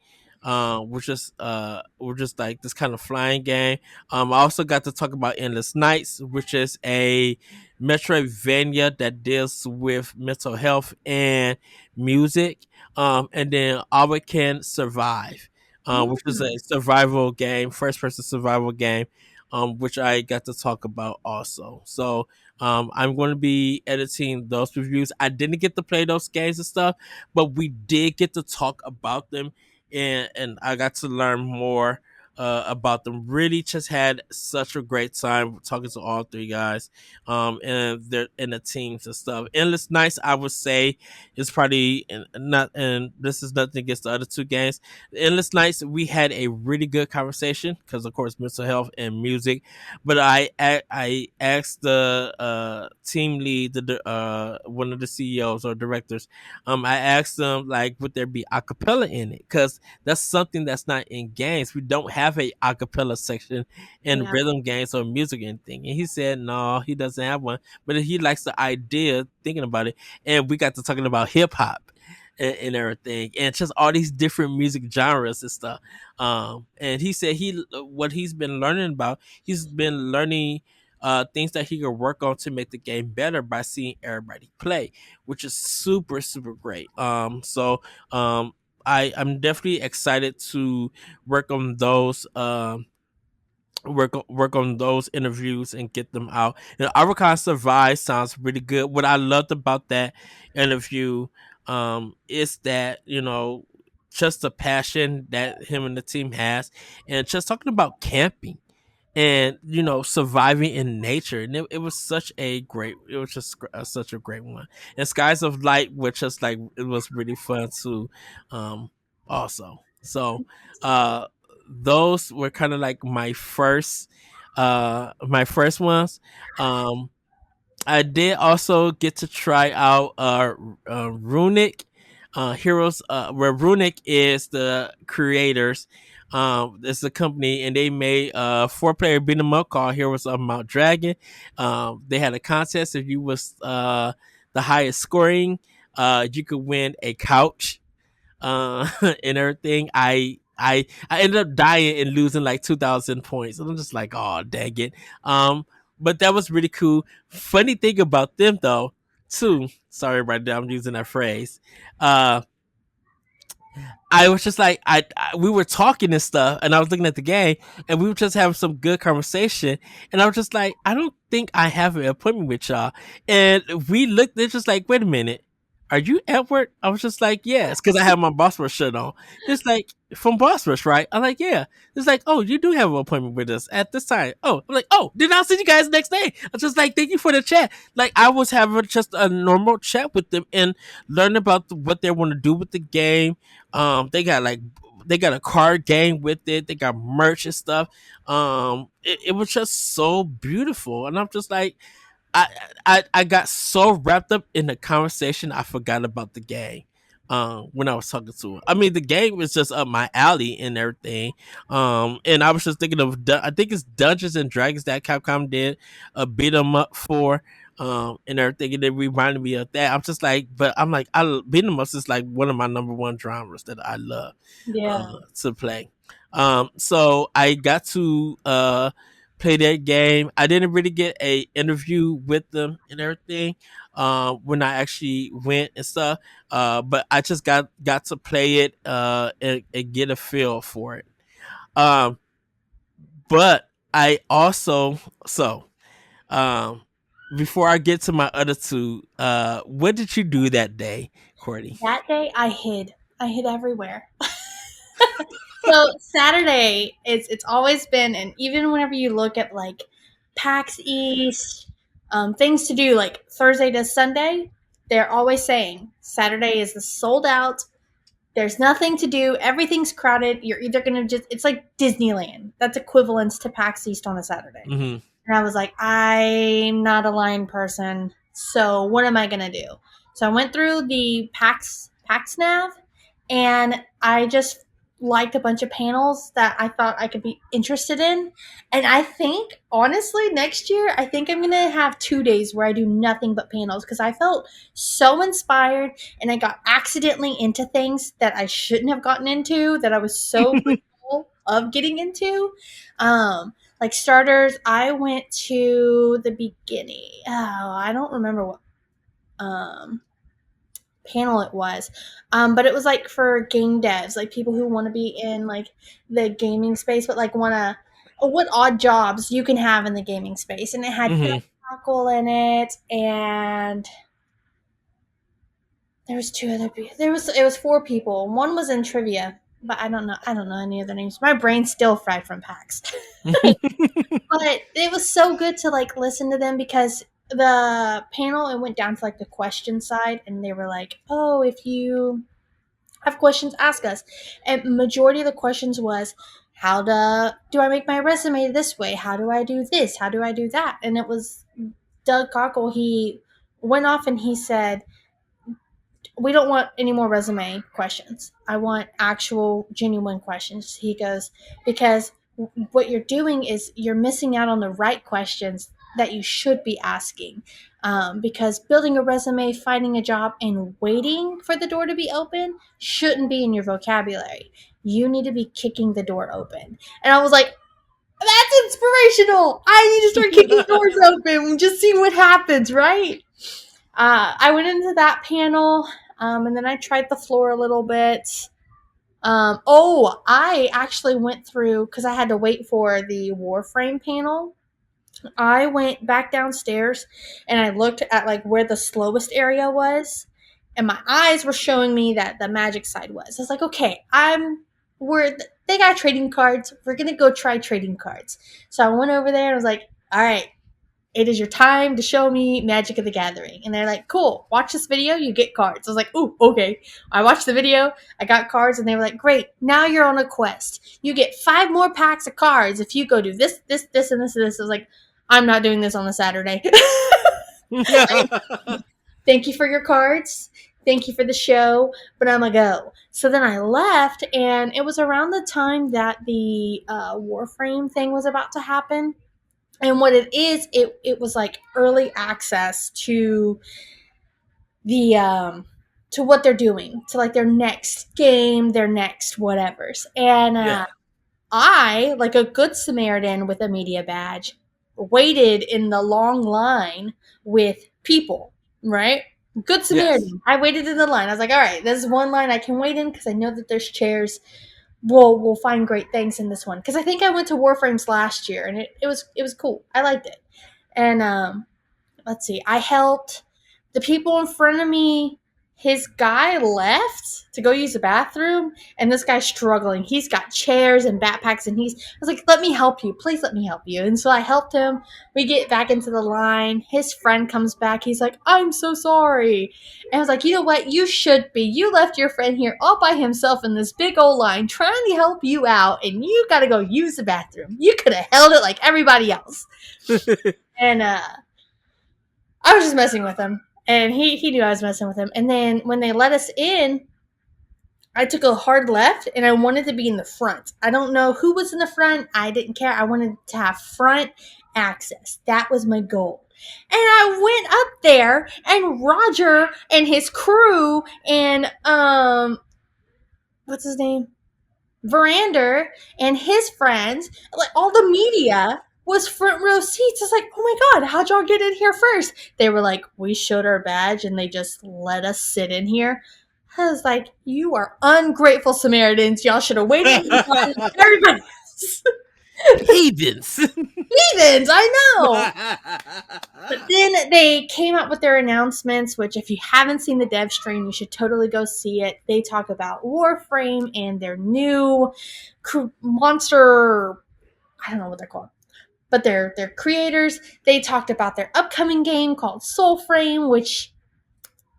S1: which is like this kind of flying game. I also got to talk about Endless Nights, which is a Metroidvania that deals with mental health and music. And then All Can Survive, which is a
S2: Mm.
S1: survival game, first person survival game, which I got to talk about also. So I'm going to be editing those reviews. I didn't get to play those games and stuff, but we did get to talk about them, and I got to learn more about them. Really, just had such a great time talking to all three guys, and the teams and stuff. Endless Nights, I would say, is probably not, and this is nothing against the other two games. Endless Nights, we had a really good conversation because, of course, mental health and music. But I asked the team lead, one of the CEOs or directors. I asked them like, would there be acapella in it? Because that's something that's not in games. We don't have a acapella section in
S2: Yeah.
S1: rhythm games or music or anything. And he said no, he doesn't have one, but he likes the idea, thinking about it. And we got to talking about hip hop and everything, and just all these different music genres and stuff. And he said what he's been learning about, he's been learning things that he could work on to make the game better by seeing everybody play, which is super super great. I'm definitely excited to work on those work on those interviews and get them out. And Aracon Survive sounds really good. What I loved about that interview is that, just the passion that him and the team has, and just talking about camping and surviving in nature. And it was such a great, it was just such a great one. And Skies of Light, which just like, it was really fun too, also. So those were kind of like my first ones. um I did also get to try out Runic Heroes, where Runic is the creators. It's a company, and they made a 4-player beat 'em up called Heroes of Mount Dragon. They had a contest. If you was the highest scoring, you could win a couch and everything. I ended up dying and losing like 2,000 points. And I'm just like, oh dang it. But that was really cool. Funny thing about them though, too. Sorry about that. I'm using that phrase. Uh, I was just like, we were talking and stuff, and I was looking at the game, and we were just having some good conversation, and I was just like, I don't think I have an appointment with y'all, and we looked. They're just like, wait a minute, are you Edward? I was just like, yes, because I have my Boss Rush shirt on. It's like, from Boss Rush, right? I'm like, yeah. It's like, oh, you do have an appointment with us at this time. Oh, I'm like, oh, then I'll see you guys next day. I was just like, thank you for the chat. Like, I was having just a normal chat with them and learn about what they want to do with the game. They got like, they got a card game with it. They got merch and stuff. It was just so beautiful, and I'm just like, I, I got so wrapped up in the conversation, I forgot about the game. When I was talking to him, I mean, the game was just up my alley and everything. And I was just thinking of, I think it's Dungeons and Dragons that Capcom did a beat 'em up for, and everything, and it reminded me of that. I'm just like, but I'm like, beat 'em ups is like one of my number one genres that I love
S2: Yeah.
S1: to play. So I got to play that game. I didn't really get a interview with them and everything when I actually went and stuff. But I just got to play it and get a feel for it. Um, but I also, so um before I get to my other two, what did you do that day, Courtney?
S2: That day I hid. I hid everywhere. So Saturday, it's always been, and even whenever you look at like PAX East, things to do like Thursday to Sunday, they're always saying Saturday is the sold out. There's nothing to do. Everything's crowded. You're either gonna just, it's like Disneyland. That's equivalent to PAX East on a Saturday.
S1: Mm-hmm.
S2: And I was like, I'm not a line person, so what am I gonna do? So I went through the PAX Nav, and I just liked a bunch of panels that I thought I could be interested in. And I think, honestly, next year, I think I'm going to have 2 days where I do nothing but panels because I felt so inspired and I got accidentally into things that I shouldn't have gotten into that I was so grateful of getting into. Like starters, I went to the beginning. Oh, I don't remember what um panel it was, but it was like for game devs, like people who want to be in like the gaming space but like want to what odd jobs you can have in the gaming space. And it had
S1: Hmm.
S2: Crackle in it, and there was two other people. It was four people. One was in trivia, but I don't know any other names. My brain's still fried from PAX. But it was so good to like listen to them because the panel, it went down to like the question side, and they were like, oh, if you have questions, ask us. And majority of the questions was, do I make my resume this way? How do I do this? How do I do that? And it was Doug Cockle. He went off and he said, we don't want any more resume questions. I want actual, genuine questions. He goes, because what you're doing is you're missing out on the right questions that you should be asking. Because building a resume, finding a job, and waiting for the door to be open shouldn't be in your vocabulary. You need to be kicking the door open. And I was like, that's inspirational. I need to start kicking doors open. Just see what happens, right? I went into that panel, and then I tried the floor a little bit. I actually went through, because I had to wait for the Warframe panel. I went back downstairs and I looked at like where the slowest area was, and my eyes were showing me that the magic side was. I was like, okay, they got trading cards. We're gonna go try trading cards. So I went over there and I was like, all right, it is your time to show me Magic of the Gathering. And they're like, cool, watch this video, you get cards. I was like, ooh, okay. I watched the video, I got cards, and they were like, great, now you're on a quest. You get 5 more packs of cards if you go do this, this, this, and this, and this. I was like, I'm not doing this on a Saturday. Thank you for your cards. Thank you for the show, but I'm going to go. So then I left, and it was around the time that the Warframe thing was about to happen. And what it is, it was like early access to the to what they're doing, to like their next game, their next whatevers. And
S1: Yeah.
S2: I, like a good Samaritan with a media badge, waited in the long line with people, right? Good Samaritan.
S1: Yes.
S2: I waited in the line. I was like, all right, this is one line I can wait in because I know that there's chairs. We'll find great things in this one, because I think I went to Warframes last year and it was cool. I liked it. And let's see, I helped the people in front of me. His guy left to go use the bathroom, and this guy's struggling. He's got chairs and backpacks, and I was like, let me help you. Please let me help you. And so I helped him. We get back into the line. His friend comes back. He's like, I'm so sorry. And I was like, you know what? You should be. You left your friend here all by himself in this big old line trying to help you out, and you got to go use the bathroom. You could have held it like everybody else. And I was just messing with him. And he knew I was messing with him. And then when they let us in, I took a hard left, and I wanted to be in the front. I don't know who was in the front. I didn't care. I wanted to have front access. That was my goal. And I went up there, and Roger and his crew and what's his name? Verander and his friends, like all the media was front row seats. I was like, oh my God, how'd y'all get in here first? They were like, we showed our badge and they just let us sit in here. I was like, you are ungrateful Samaritans. Y'all should have waited in line like everybody else.
S1: Heathens.
S2: Heathens, I know. But then they came out with their announcements, which if you haven't seen the dev stream, you should totally go see it. They talk about Warframe and their new monster, I don't know what they're called, but they're creators. They talked about their upcoming game called Soulframe, which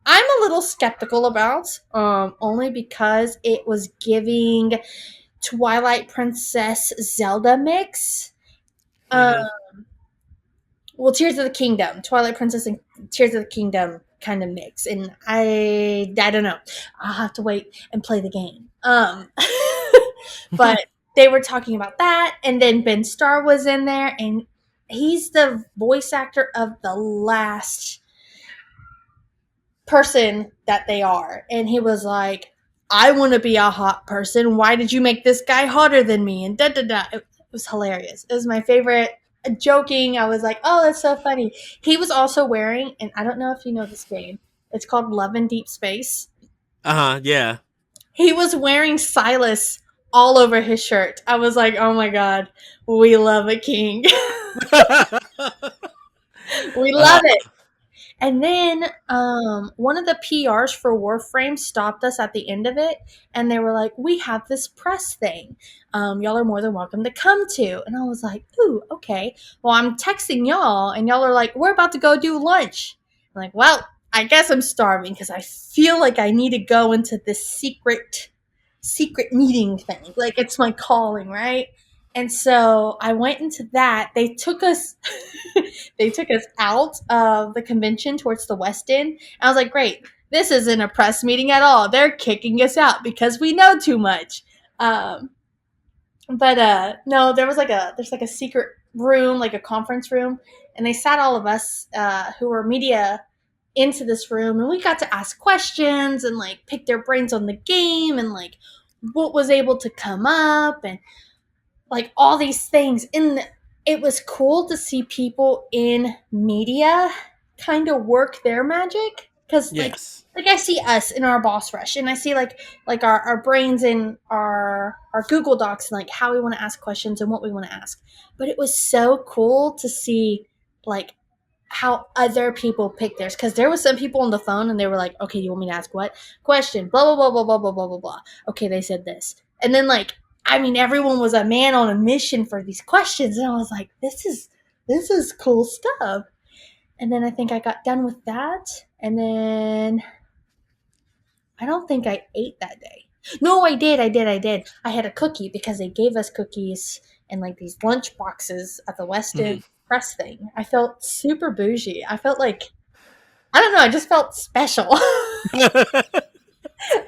S2: I'm a little skeptical about, only because it was giving Twilight Princess Zelda mix. Well, Tears of the Kingdom, Twilight Princess and Tears of the Kingdom kind of mix, and I don't know. I'll have to wait and play the game. But they were talking about that, and then Ben Starr was in there, and he's the voice actor of the last person that they are. And he was like, I want to be a hot person. Why did you make this guy hotter than me? And da da da. It was hilarious. It was my favorite. Joking, I was like, oh, that's so funny. He was also wearing, and I don't know if you know this game, it's called Love in Deep Space.
S1: Yeah.
S2: He was wearing Silas all over his shirt. I was like, oh my God, we love a king. We
S1: uh,
S2: love it. And then one of the PRs for Warframe stopped us at the end of it, and they were like, "We have this press thing. Y'all are more than welcome to come to." And I was like, "Ooh, okay." Well, I'm texting y'all, and y'all are like, "We're about to go do lunch." I'm like, "Well, I guess I'm starving because I feel like I need to go into this secret meeting thing. Like it's my calling, right?" And so I went into that. They took us they took us out of the convention towards the West End. I was like, great, this isn't a press meeting at all. They're kicking us out because we know too much. But no, there's like a secret room, like a conference room, and they sat all of us who were media into this room, and we got to ask questions and like pick their brains on the game and like what was able to come up and like all these things. And it was cool to see people in media kind of work their magic because
S1: yes.
S2: like I see us in our boss rush, and I see like our brains in our Google Docs and like how we want to ask questions and what we want to ask. But it was so cool to see like how other people pick theirs, because there was some people on the phone and they were like, okay, you want me to ask what question, blah blah blah blah blah blah blah blah blah. Okay, they said this, and then like I mean everyone was a man on a mission for these questions, and I was like, this is cool stuff. And then I think I got done with that, and then I don't think I ate that day. No, I did. I had a cookie because they gave us cookies and like these lunch boxes at the West
S1: Mhm.
S2: End press thing. I felt super bougie. I felt like, I don't know, I just felt special.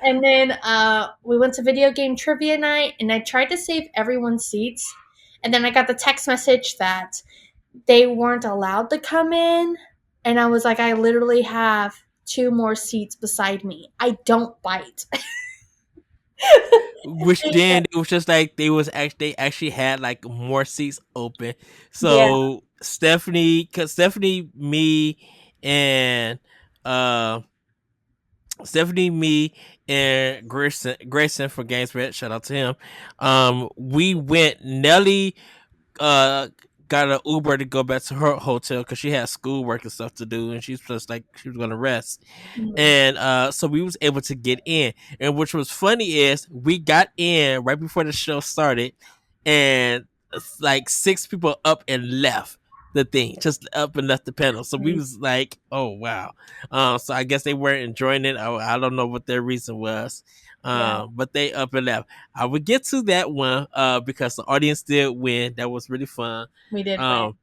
S2: And then we went to video game trivia night, and I tried to save everyone's seats. And then I got the text message that they weren't allowed to come in. And I was like, I literally have two more seats beside me. I don't bite.
S1: Which then it was just like they actually had like more seats open.
S2: Yeah.
S1: So Stephanie, me, and uh me and Grayson for GameSpot, shout out to him. We went. Nelly uh got an Uber to go back to her hotel because she had schoolwork and stuff to do, and she's just like she was gonna rest.
S2: Mhm.
S1: And so we was able to get in, and which was funny is we got in right before the show started, and like six people up and left the thing, just up and left the panel. So we
S2: Nice.
S1: was like, oh wow. So I guess they weren't enjoying it. I don't know what their reason was.
S2: Yeah,
S1: But they up and left. I would get to that one because the audience did win. That was really fun.
S2: we did win.
S1: um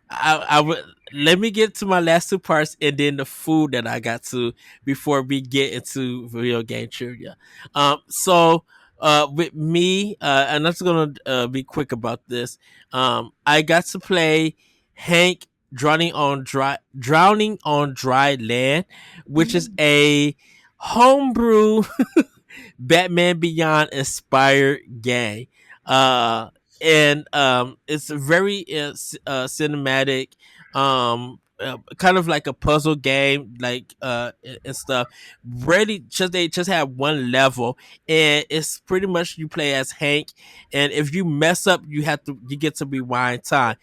S1: I would let me get to my last two parts and then the food that I got to before we get into video game trivia. So with me, and I'm just gonna be quick about this. I got to play Hank drowning on dry land, which is
S2: Mm.
S1: a homebrew Batman Beyond inspired game. Uh, and it's very cinematic, kind of like a puzzle game, like and stuff. Really, they just have one level, and it's pretty much you play as Hank, and if you mess up, you get to rewind time.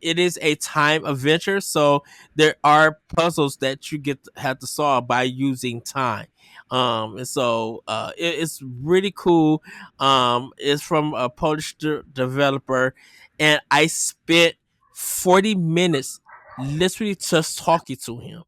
S1: It is a time adventure, so there are puzzles that you have to solve by using time. And so it's really cool. It's from a Polish developer, and I spent 40 minutes literally just talking to him,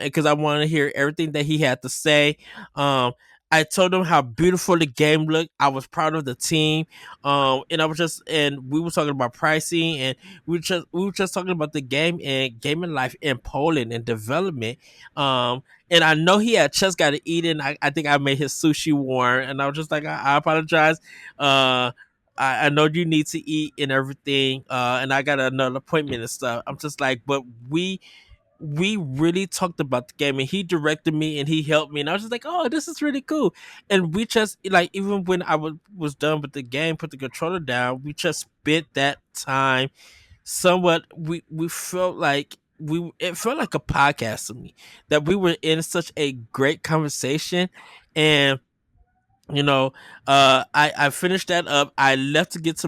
S1: because I wanted to hear everything that he had to say. um I told them how beautiful the game looked. I was proud of the team. And I was just, and we were talking about pricing, and we were just talking about the game and gaming life in Poland and development. And I know he had just got to eat it. And I think I made his sushi warm, and I was just like, I apologize. Uh, I know you need to eat and everything. And I got another appointment and stuff. I'm just like, but we really talked about the game, and he directed me and he helped me, and I was just like, oh, this is really cool. And we just like, even when I was done with the game, put the controller down, we just spent that time somewhat. We felt like we it felt like a podcast to me, that we were in such a great conversation. And I finished that up. I left to get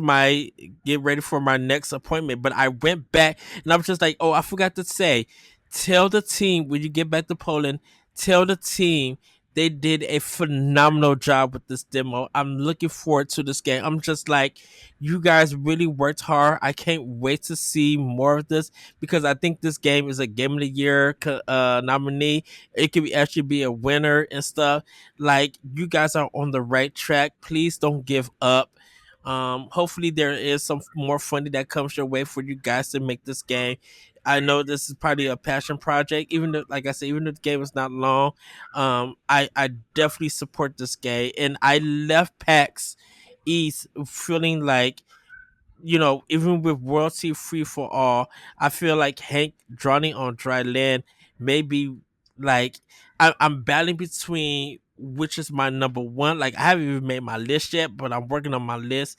S1: ready for my next appointment, but I went back and I was just like, oh, I forgot to say, tell the team when you get back to Poland, tell the team they did a phenomenal job with this demo. I'm looking forward to this game. I'm just like, you guys really worked hard. I can't wait to see more of this, because I think this game is a Game of the Year nominee. It could actually be a winner and stuff. Like, you guys are on the right track. Please don't give up. Hopefully there is some more funding that comes your way for you guys to make this game. I know this is probably a passion project, even though, like I said, even though the game is not long. I definitely support this game, and I left PAX East feeling like, even with royalty free for all, I feel like Hank drowning on dry land. Maybe, like, I'm battling between which is my number one. Like, I haven't even made my list yet, but I'm working on my list.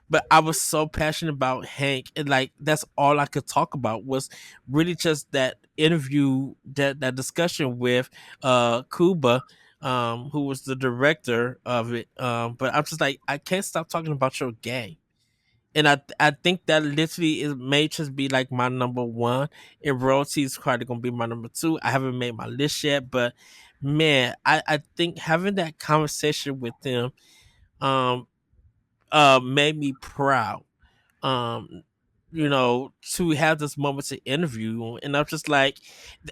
S1: But I was so passionate about Hank, and like, that's all I could talk about was really just that interview, that discussion with Kuba, who was the director of it. But I'm just like, I can't stop talking about your game. And I think that literally is may just be like my number one, and royalty is probably gonna be my number two. I haven't made my list yet, but man, I think having that conversation with them um made me proud. Um to have this moment to interview, and I'm just like,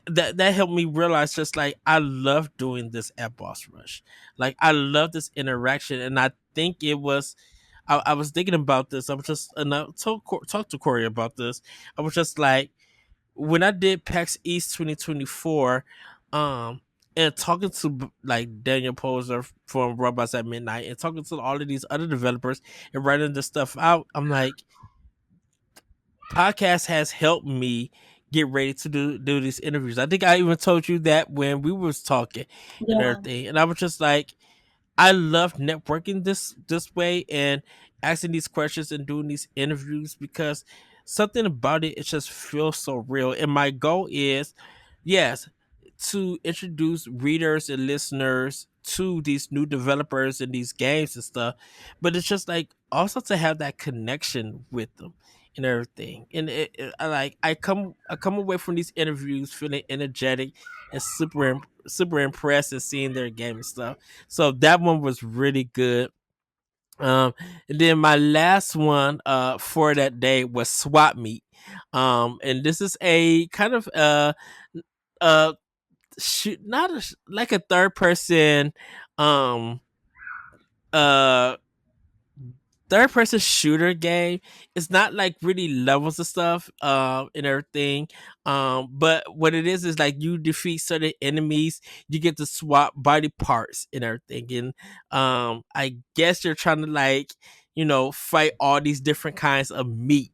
S1: that helped me realize, just like, I love doing this at Boss Rush. Like, I love this interaction, and I think it was, I was thinking about this. I was just, and I talked to Corey about this. I was just like, when I did PAX East 2024, um, and talking to like Daniel Poser from Robots at Midnight, and talking to all of these other developers and writing this stuff out, I'm like, podcast has helped me get ready to do these interviews. I think I even told you that when we was talking and
S2: Yeah.
S1: everything, and I was just like, I love networking this way and asking these questions and doing these interviews, because something about it just feels so real. And my goal is, yes, to introduce readers and listeners to these new developers and these games and stuff, but it's just like also to have that connection with them and everything. And I come away from these interviews feeling energetic and super impressed and seeing their game and stuff. So that one was really good. And then my last one for that day was Swap Meet. And this is a kind of uh shoot, not like a third person um uh third person shooter game. It's not like really levels of stuff and everything. But what it is like, you defeat certain enemies, you get to swap body parts and everything. And I guess you're trying to, like, fight all these different kinds of meat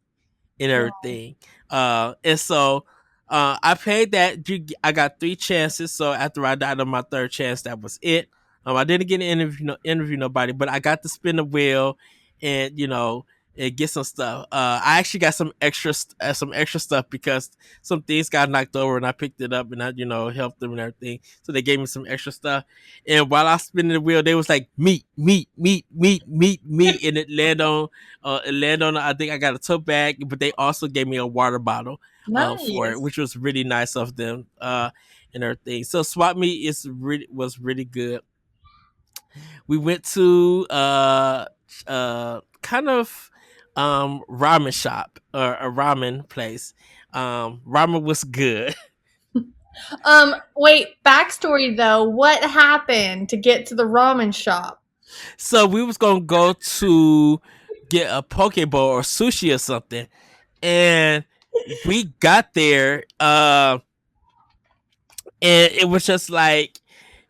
S1: and everything. And so I played that. I got three chances. So after I died on my third chance, that was it. I didn't get an interview, interview nobody, but I got to spin the wheel and and get some stuff. I actually got some extra stuff, because some things got knocked over and I picked it up and I helped them and everything. So they gave me some extra stuff. And while I was spinning the wheel, they was like, meat, meat, meat, meat, meat, meat, and it landed on. I think I got a tote bag, but they also gave me a water bottle for it,
S2: Nice.
S1: which was really nice of them. And everything. So Swap Meet was really good. We went to kind of ramen shop, or a ramen place. Ramen was good.
S2: Wait, backstory though. What happened to get to the ramen shop?
S1: So we was gonna go to get a poke bowl or sushi or something, and we got there. And it was just like,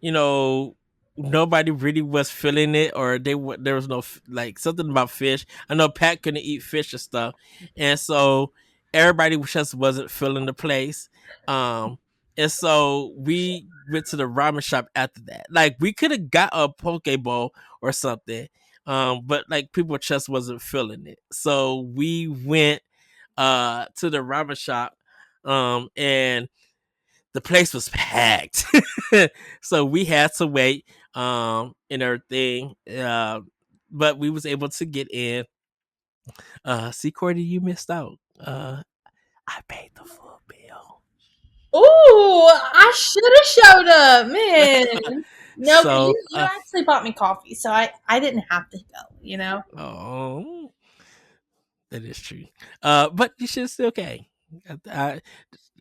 S1: you know, nobody really was feeling it, or there was no like something about fish. I know Pat couldn't eat fish and stuff, and so everybody just wasn't feeling the place. Um, and so we went to the ramen shop after that. Like we could have got a poke bowl or something, but like people just wasn't feeling it. So we went to the ramen shop, and the place was packed. So we had to wait and everything. But we was able to get in. See, Courtney, you missed out. I paid the full bill.
S2: Ooh, I should have showed up, man. No, but
S1: So
S2: you actually bought me coffee, so I didn't have to go. You know,
S1: oh, that is true. But you should still okay. I,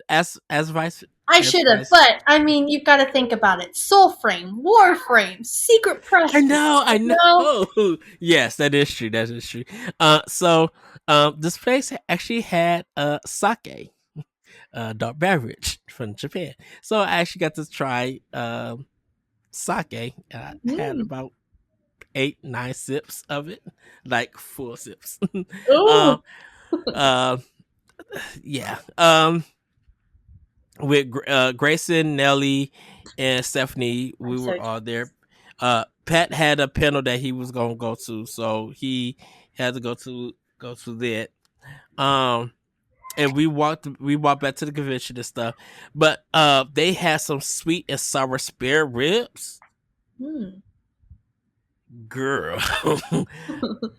S1: as vice
S2: I
S1: as
S2: should have,
S1: vice.
S2: but I mean, you've got to think about it. Soulframe, Warframe, Secret
S1: I
S2: Press.
S1: know, I
S2: You know,
S1: know. Yes, that is true. That is true. So this place actually had sake, dark beverage from Japan. So I actually got to try sake. I had
S2: mm.
S1: about 8, 9 sips of it, like full sips.
S2: Ooh,
S1: um, uh, yeah. With Grayson, Nelly, and Stephanie,
S2: I'm
S1: we
S2: so
S1: were all
S2: jealous.
S1: there. Pat had a panel that he was gonna go to, so he had to go to that. Um, and we walked back to the convention and stuff. But they had some sweet and sour spare ribs.
S2: Mm.
S1: Girl,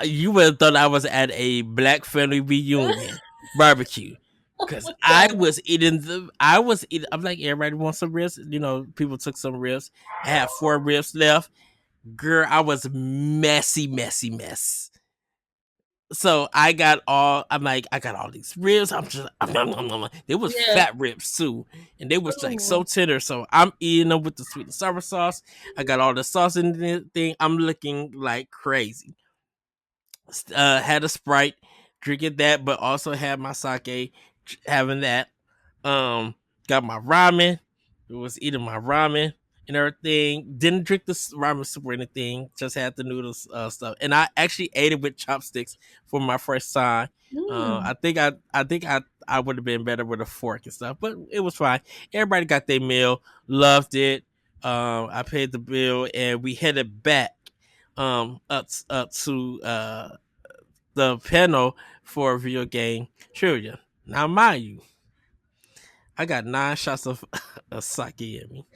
S1: you would have thought I was at a black family reunion barbecue. Cause I
S2: Dang.
S1: was eating I was eating. I'm like, everybody wants some ribs. People took some ribs. I had 4 ribs left. Girl, I was messy, messy mess. So I got all. I'm like, I got all these ribs. I'm just, they was
S2: Yeah.
S1: fat ribs too, and they was like so
S2: Ooh.
S1: tender. So I'm eating them with the sweet and sour sauce. I got all the sauce in the thing. I'm looking like crazy. Had a Sprite, drinking that, but also had my sake, having that. Um, got my ramen. Was eating my ramen and everything. Didn't drink the ramen soup or anything. Just had the noodles stuff, and I actually ate it with chopsticks for my first time.
S2: Mm.
S1: I would have been better with a fork and stuff, but it was fine. Everybody got their meal, loved it. I paid the bill, and we headed back up to the panel for video game trivia. Now, mind you, I got 9 shots of, of sake in me.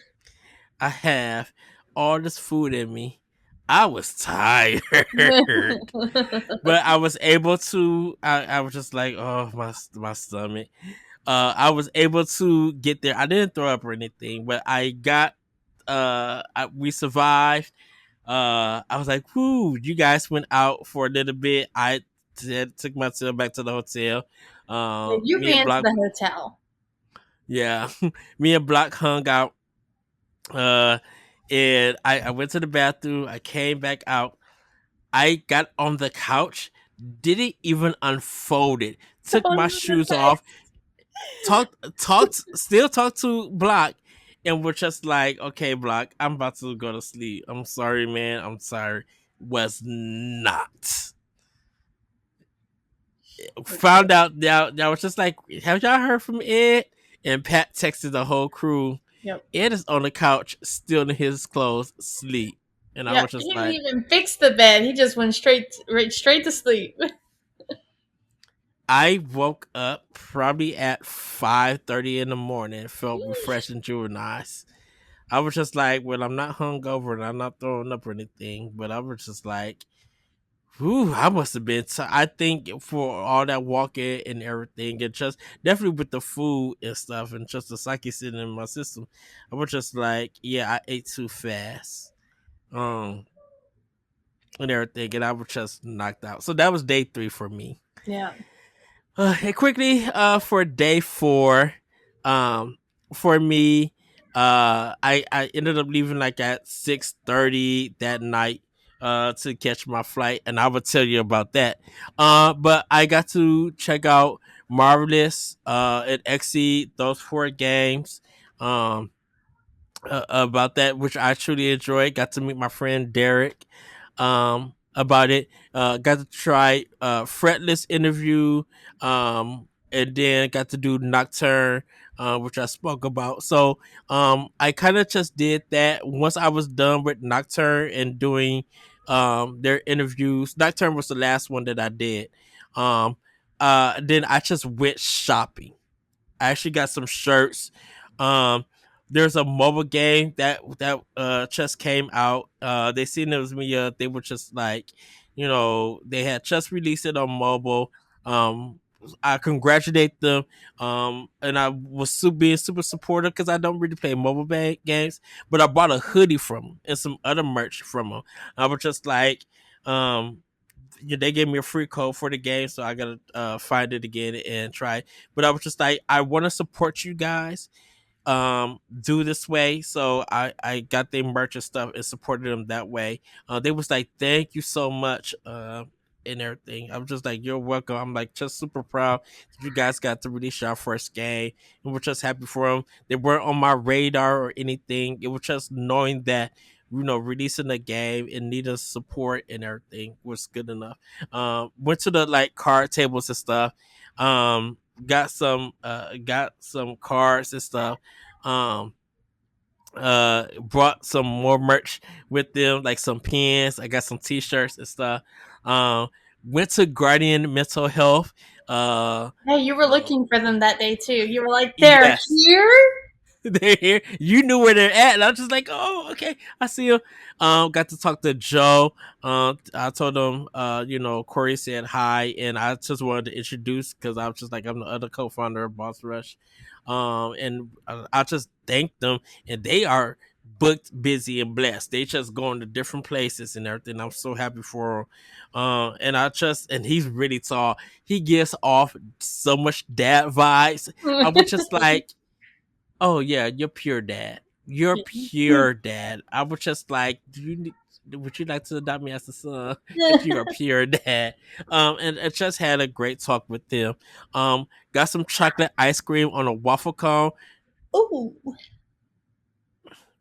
S1: I have all this food in me. I was tired, but I was able to. I was just like, oh, my stomach. I was able to get there. I didn't throw up or anything, but I got. We survived. I was like, "Whoo!" You guys went out for a little bit. I took myself back to the hotel.
S2: You
S1: Me and
S2: ran to
S1: Block,
S2: the hotel.
S1: yeah, me and Block hung out. Uh, and I went to the bathroom. I came back out. I got on the couch. Didn't even unfold it. Took
S2: Oh,
S1: my
S2: no,
S1: shoes
S2: okay.
S1: off. Still talked to Block, and we're just like, okay, Block, I'm about to go to sleep. I'm sorry, man. I'm sorry. Was not.
S2: Okay.
S1: Found out that was just like, have y'all heard from Ed? And Pat texted the whole crew.
S2: Yep.
S1: Ed is on the couch, still in his clothes, sleep. And I
S2: Yep.
S1: was
S2: He
S1: just
S2: didn't
S1: like,
S2: even fix the bed. He just went straight to sleep.
S1: I woke up probably at 5:30 in the morning, felt refreshed and rejuvenated. I was just like, well, I'm not hungover and I'm not throwing up or anything, but I was just like, whew, I must have been. I think for all that walking and everything, and just definitely with the food and stuff, and just the sake sitting in my system, I was just like, yeah, I ate too fast, um, and everything, and I was just knocked out. So that was day 3 for me.
S2: Yeah.
S1: And quickly, for day 4, um, for me, I ended up leaving like at 6:30 that night to catch my flight, and I will tell you about that. But I got to check out Marvelous and Exceed those 4 games. Um, about that, which I truly enjoyed. Got to meet my friend Derek about it. Got to try Fretless interview, and then got to do Nocturne, which I spoke about. So I kind of just did that. Once I was done with Nocturne and doing their interviews, Nocturne was the last one that I did. Um, then I just went shopping. I actually got some shirts. Um, there's a mobile game that just came out. They seen it was me. They were just like, they had just released it on mobile. Um, I congratulate them. And I was being super supportive because I don't really play mobile games, but I bought a hoodie from them and some other merch from them. I was just like, um, they gave me a free code for the game, so I gotta find it again and try. But I was just like, I want to support you guys, do this way. So I got their merch and stuff and supported them that way. They was like, thank you so much, and everything. I was just like, you're welcome. I'm like just super proud that you guys got to release your first game, and we're just happy for them. They weren't on my radar or anything. It was just knowing that, releasing the game and needing support and everything was good enough. Went to the like card tables and stuff. Got some cards and stuff. um Brought some more merch with them, like some pins. I got some t-shirts and stuff. um Went to Guardian Mental Health. uh,
S2: Hey, you were
S1: uh
S2: looking for them that day too. You were like, they're
S1: yes.
S2: here?
S1: They're here. You knew where they're at, and I was just like, "Oh, okay, I see you." Got to talk to Joe. I told him, Corey said hi, and I just wanted to introduce because I was just like, I'm the other co-founder of Boss Rush. And I just thanked them, and they are booked, busy, and blessed. They just going to different places and everything. I'm so happy for him. And he's really tall. He gives off so much dad vibes. I was just like, oh yeah, you're pure dad. You're pure dad. I was just like, would you like to adopt me as a son? Because you're a pure dad. And I just had a great talk with them. Got some chocolate ice cream on a waffle cone.
S2: Ooh.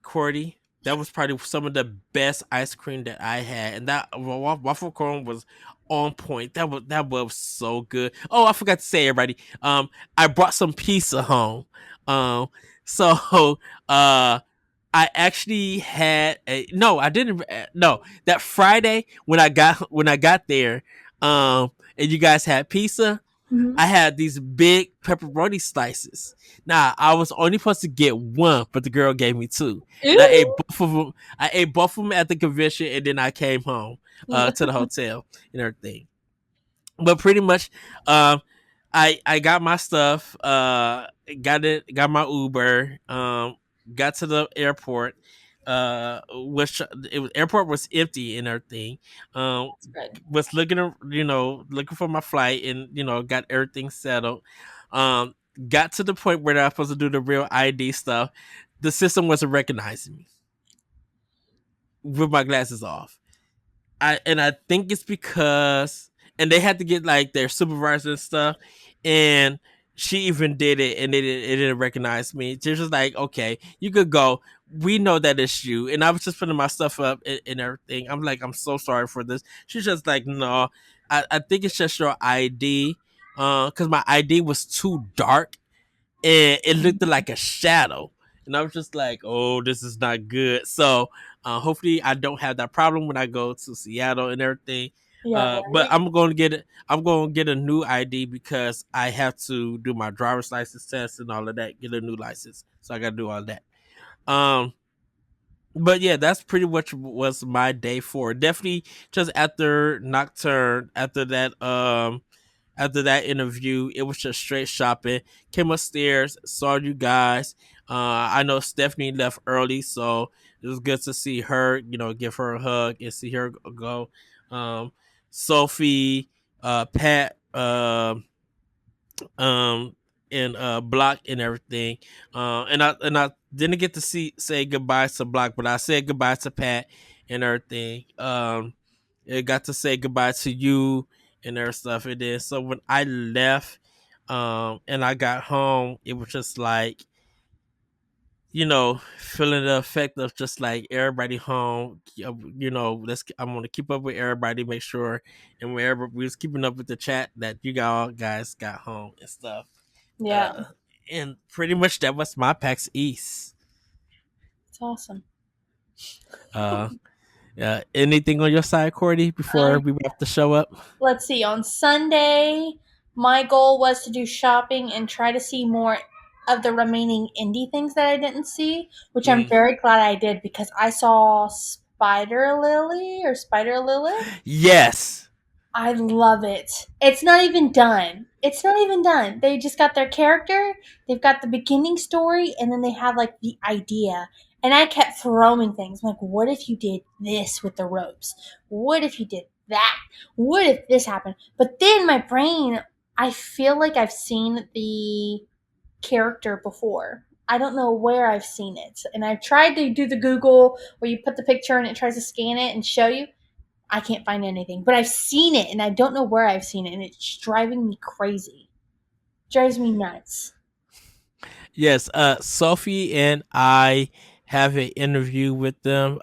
S1: Courty, that was probably some of the best ice cream that I had, and that waffle cone was on point. That was so good. Oh, I forgot to say, everybody. I brought some pizza home. Um, so uh, I actually had a no, I didn't. No, that Friday when I got there, and you guys had pizza.
S2: Mhm.
S1: I had these big pepperoni slices. Now I was only supposed to get one, but the girl gave me two, and I ate
S2: Ooh.
S1: both of them. I ate both of them at the convention, and then I came home to the hotel and everything. But pretty much, um, I got my stuff. Got my Uber. Got to the airport. Which airport was empty and everything. Um,
S2: That's good.
S1: was looking for my flight, and got everything settled. Um, got to the point where I was supposed to do the real ID stuff. The system wasn't recognizing me with my glasses off. I think it's because, and they had to get like their supervisor and stuff, and she even did it, and it didn't recognize me. She was just like, okay, you could go. We know that it's you. And I was just putting my stuff up and everything. I'm like, I'm so sorry for this. She's just like, no, I think it's just your ID. Because my ID was too dark and it looked like a shadow. And I was just like, oh, this is not good. So hopefully I don't have that problem when I go to Seattle and everything.
S2: Yeah,
S1: But
S2: right?
S1: I'm going to get it. I'm going to get a new ID because I have to do my driver's license test and all of that. Get a new license, so I got to do all that. Um, but yeah, that's pretty much was my day for. Definitely just after Nocturne, after that interview, it was just straight shopping. Came upstairs, saw you guys. I know Stephanie left early, so it was good to see her. Give her a hug and see her go. Sophie, Pat, um, and Block and everything. And I didn't get to say goodbye to Block, but I said goodbye to Pat and everything. I got to say goodbye to you and their stuff. And then so when I left, and I got home, it was just like, feeling the effect of just like everybody home. I'm gonna keep up with everybody, make sure, and wherever we was keeping up with the chat that you all guys got home and stuff.
S2: Yeah,
S1: Uh, and pretty much that was my PAX East.
S2: it's awesome.
S1: Uh, Anything on your side, Courty, before
S2: Um,
S1: we wrap the show up?
S2: let's see. On Sunday, my goal was to do shopping and try to see more of the remaining indie things that I didn't see, which I'm
S1: Mm.
S2: very glad I did because I saw Spider Lilith.
S1: Yes.
S2: I love it. It's not even done. It's not even done. They just got their character, they've got the beginning story, and then they have like the idea. And I kept throwing things. I'm like, what if you did this with the ropes? What if you did that? What if this happened? But then my brain, I feel like I've seen the character before. I don't know where I've seen it. And I've tried to do the Google where you put the picture and it tries to scan it and show you. I can't find anything, but I've seen it and I don't know where I've seen it, and it's driving me crazy. Drives me nuts.
S1: Yes. Sophie and I have an interview with them.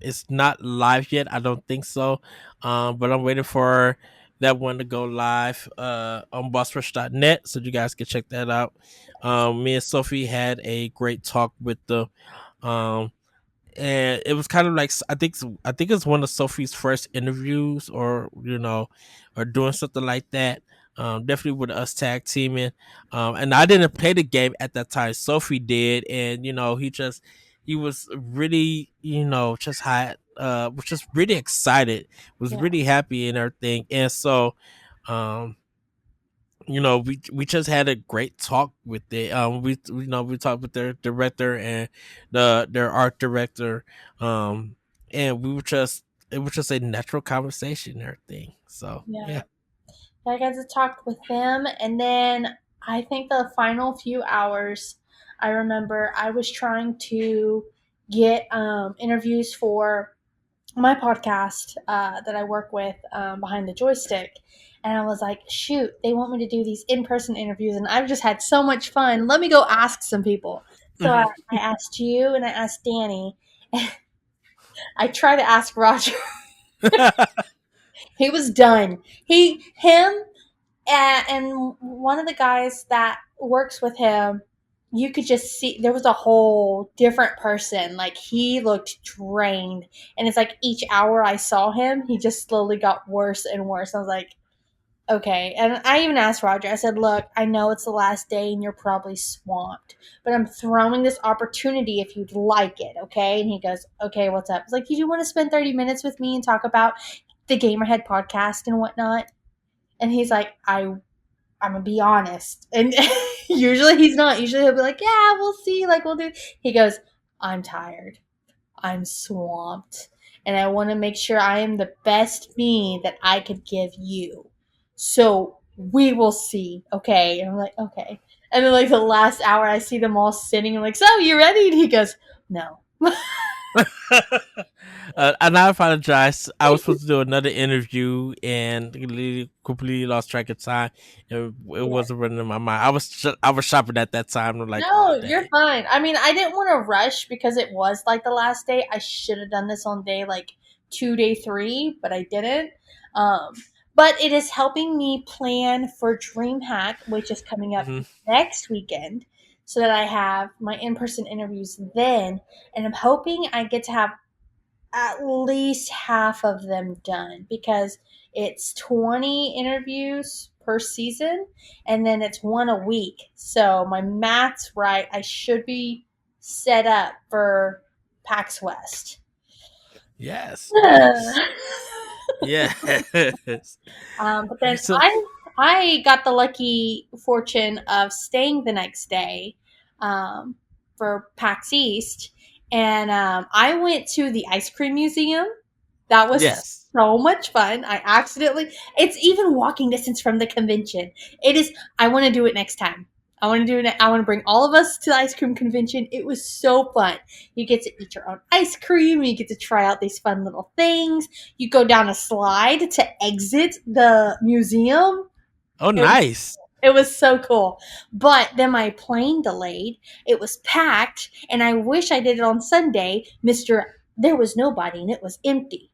S1: It's not live yet. I don't think so. But I'm waiting for that one to go live on bossrush.net so you guys can check that out. Me and Sophie had a great talk with them. Um, and it was kind of like I think it's one of Sophie's first interviews, or doing something like that. Definitely with us tag teaming. And I didn't play the game at that time. Sophie did, and he was really, just high, was just really excited, was
S2: Yeah,
S1: really happy and everything. And so, um, we just had a great talk with it. We talked with their director and their art director, and it was just a natural conversation and everything. So
S2: yeah.
S1: yeah.
S2: I got to talk with them, and then I think the final few hours, I remember I was trying to get interviews for my podcast that I work with behind the joystick. And I was like, shoot, they want me to do these in person interviews, and I've just had so much fun. Let me go ask some people. So I,
S1: Hmm.
S2: I asked you and I asked Danny. I tried to ask Roger. He was done. Him, and one of the guys that works with him, you could just see there was a whole different person. Like he looked drained, and it's like each hour I saw him, he just slowly got worse and worse. I was like, okay. And I even asked Roger. I said, "Look, I know it's the last day, and you're probably swamped, but I'm throwing this opportunity if you'd like it, okay?" And he goes, "Okay, what's up?" It's like, "Did you want to spend 30 minutes with me and talk about the Gamerhead podcast and whatnot?" And he's like, I'm gonna be honest. And usually he's not. Usually he'll be like, yeah, we'll see. Like, we'll do. He goes, I'm tired. I'm swamped. And I want to make sure I am the best me that I could give you. So we will see. Okay. And I'm like, okay. And then, like, the last hour, I see them all sitting and, like, so you ready? And he goes, no.
S1: And I apologize. I was supposed to do another interview and completely lost track of time. It
S2: Yeah.
S1: wasn't running in my mind. I was shopping at that time. I'm like, oh
S2: No, you're
S1: dang.
S2: fine. I mean, I didn't want to rush because it was like the last day. I should have done this on day like 2, day 3, but I didn't. Um, but it is helping me plan for DreamHack, which is coming up
S1: Hmm.
S2: next weekend, so that I have my in-person interviews then, and I'm hoping I get to have at least half of them done because it's 20 interviews per season and then it's one a week. So my math's right. I should be set up for PAX West.
S1: Yes, yes, yes.
S2: But then
S1: So
S2: I got the lucky fortune of staying the next day um, for PAX East, and I went to the ice cream museum. That was
S1: yes.
S2: so much fun. It's even walking distance from the convention. It is, I want to do it next time. I want to do it. I want to bring all of us to the ice cream convention. It was so fun. You get to eat your own ice cream. You get to try out these fun little things. You go down a slide to exit the museum.
S1: Oh,
S2: It was
S1: nice.
S2: It was so cool. But then my plane delayed. It was packed, and I wish I did it on Sunday. There was nobody, and it was empty.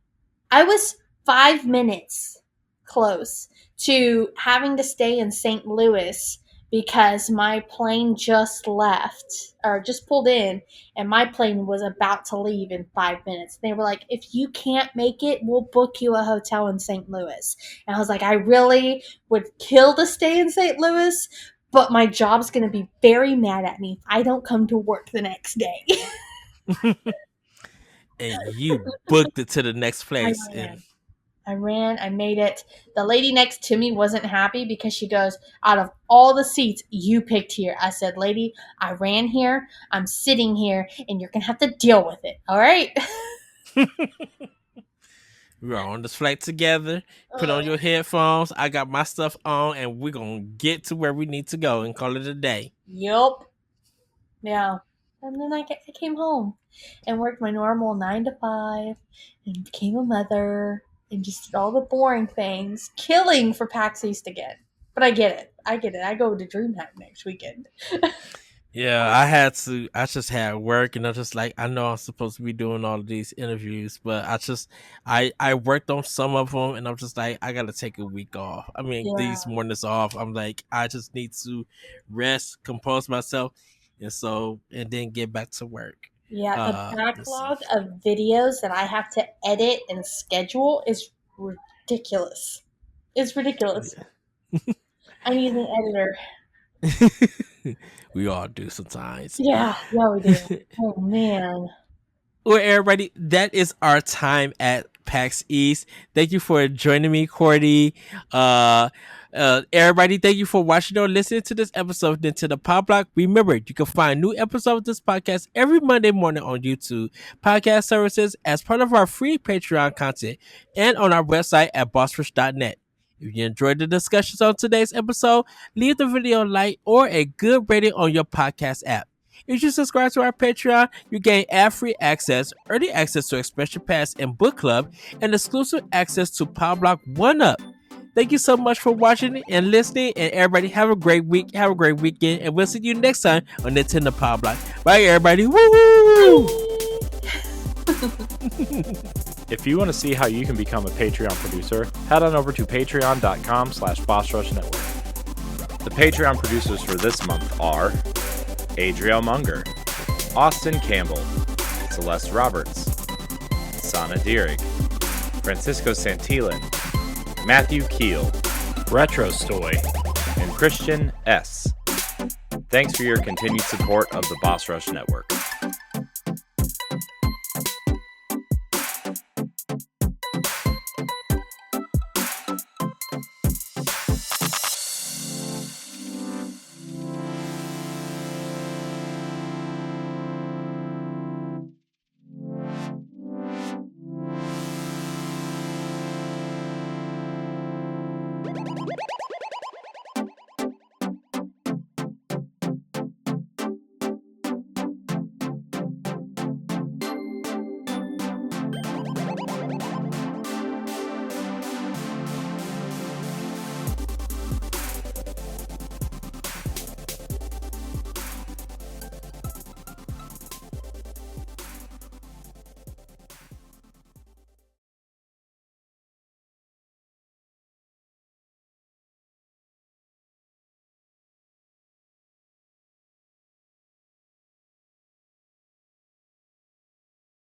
S2: I was 5 minutes close to having to stay in St. Louis because my plane just left or just pulled in, and my plane was about to leave in 5 minutes. They were like, if you can't make it, we'll book you a hotel in St. Louis. And I was like, I really would kill to stay in St. Louis, but my job's going to be very mad at me if I don't come to work the next day.
S1: And you booked it to the next place.
S2: I ran, I made it. The lady next to me wasn't happy because she goes, out of all the seats you picked here. I said, lady, I ran here, I'm sitting here, and you're going to have to deal with it. All right?
S1: We are on this flight together. Put on your headphones. I got my stuff on, and we're going to get to where we need to go and call it a day.
S2: Yup. Yeah. And then I came home and worked my normal 9 to 5 and became a mother and just did all the boring things, killing for PAX East again. But I get it. I go to DreamHack next weekend.
S1: Yeah, I just had work, and I'm just like, I know I'm supposed to be doing all of these interviews, but I worked on some of them, and I'm just like, I got to take a week off. I mean, these mornings off, I'm like, I just need to rest, compose myself, and then get back to work.
S2: Yeah, the backlog of videos that I have to edit and schedule is ridiculous. It's ridiculous. I need an editor.
S1: We all do sometimes.
S2: Yeah, we do. Oh, man.
S1: Well, everybody, that is our time at PAX East. Thank you for joining me, Courty. Everybody, thank you for watching or listening to this episode of Nintendo Pow Block. Remember, you can find new episodes of this podcast every Monday morning on YouTube, podcast services, as part of our free Patreon content, and on our website at bossrush.net. If you enjoyed the discussions on today's episode, leave the video a like or a good rating on your podcast app. If you subscribe to our Patreon, you gain ad-free access, early access to Expression Pass and Book Club, and exclusive access to Pow Block 1-Up. Thank you so much for watching and listening, and everybody have a great week, have a great weekend, and we'll see you next time on Nintendo Pow Block. Bye, everybody. Woo!
S3: If you want to see how you can become a Patreon producer, head on over to patreon.com/BossRushNetwork. The Patreon producers for this month are Adriel Munger, Austin Campbell, Celeste Roberts, Sana Dierig, Francisco Santillan, Matthew Keel, Retro Stoy, and Christian S. Thanks for your continued support of the Boss Rush Network.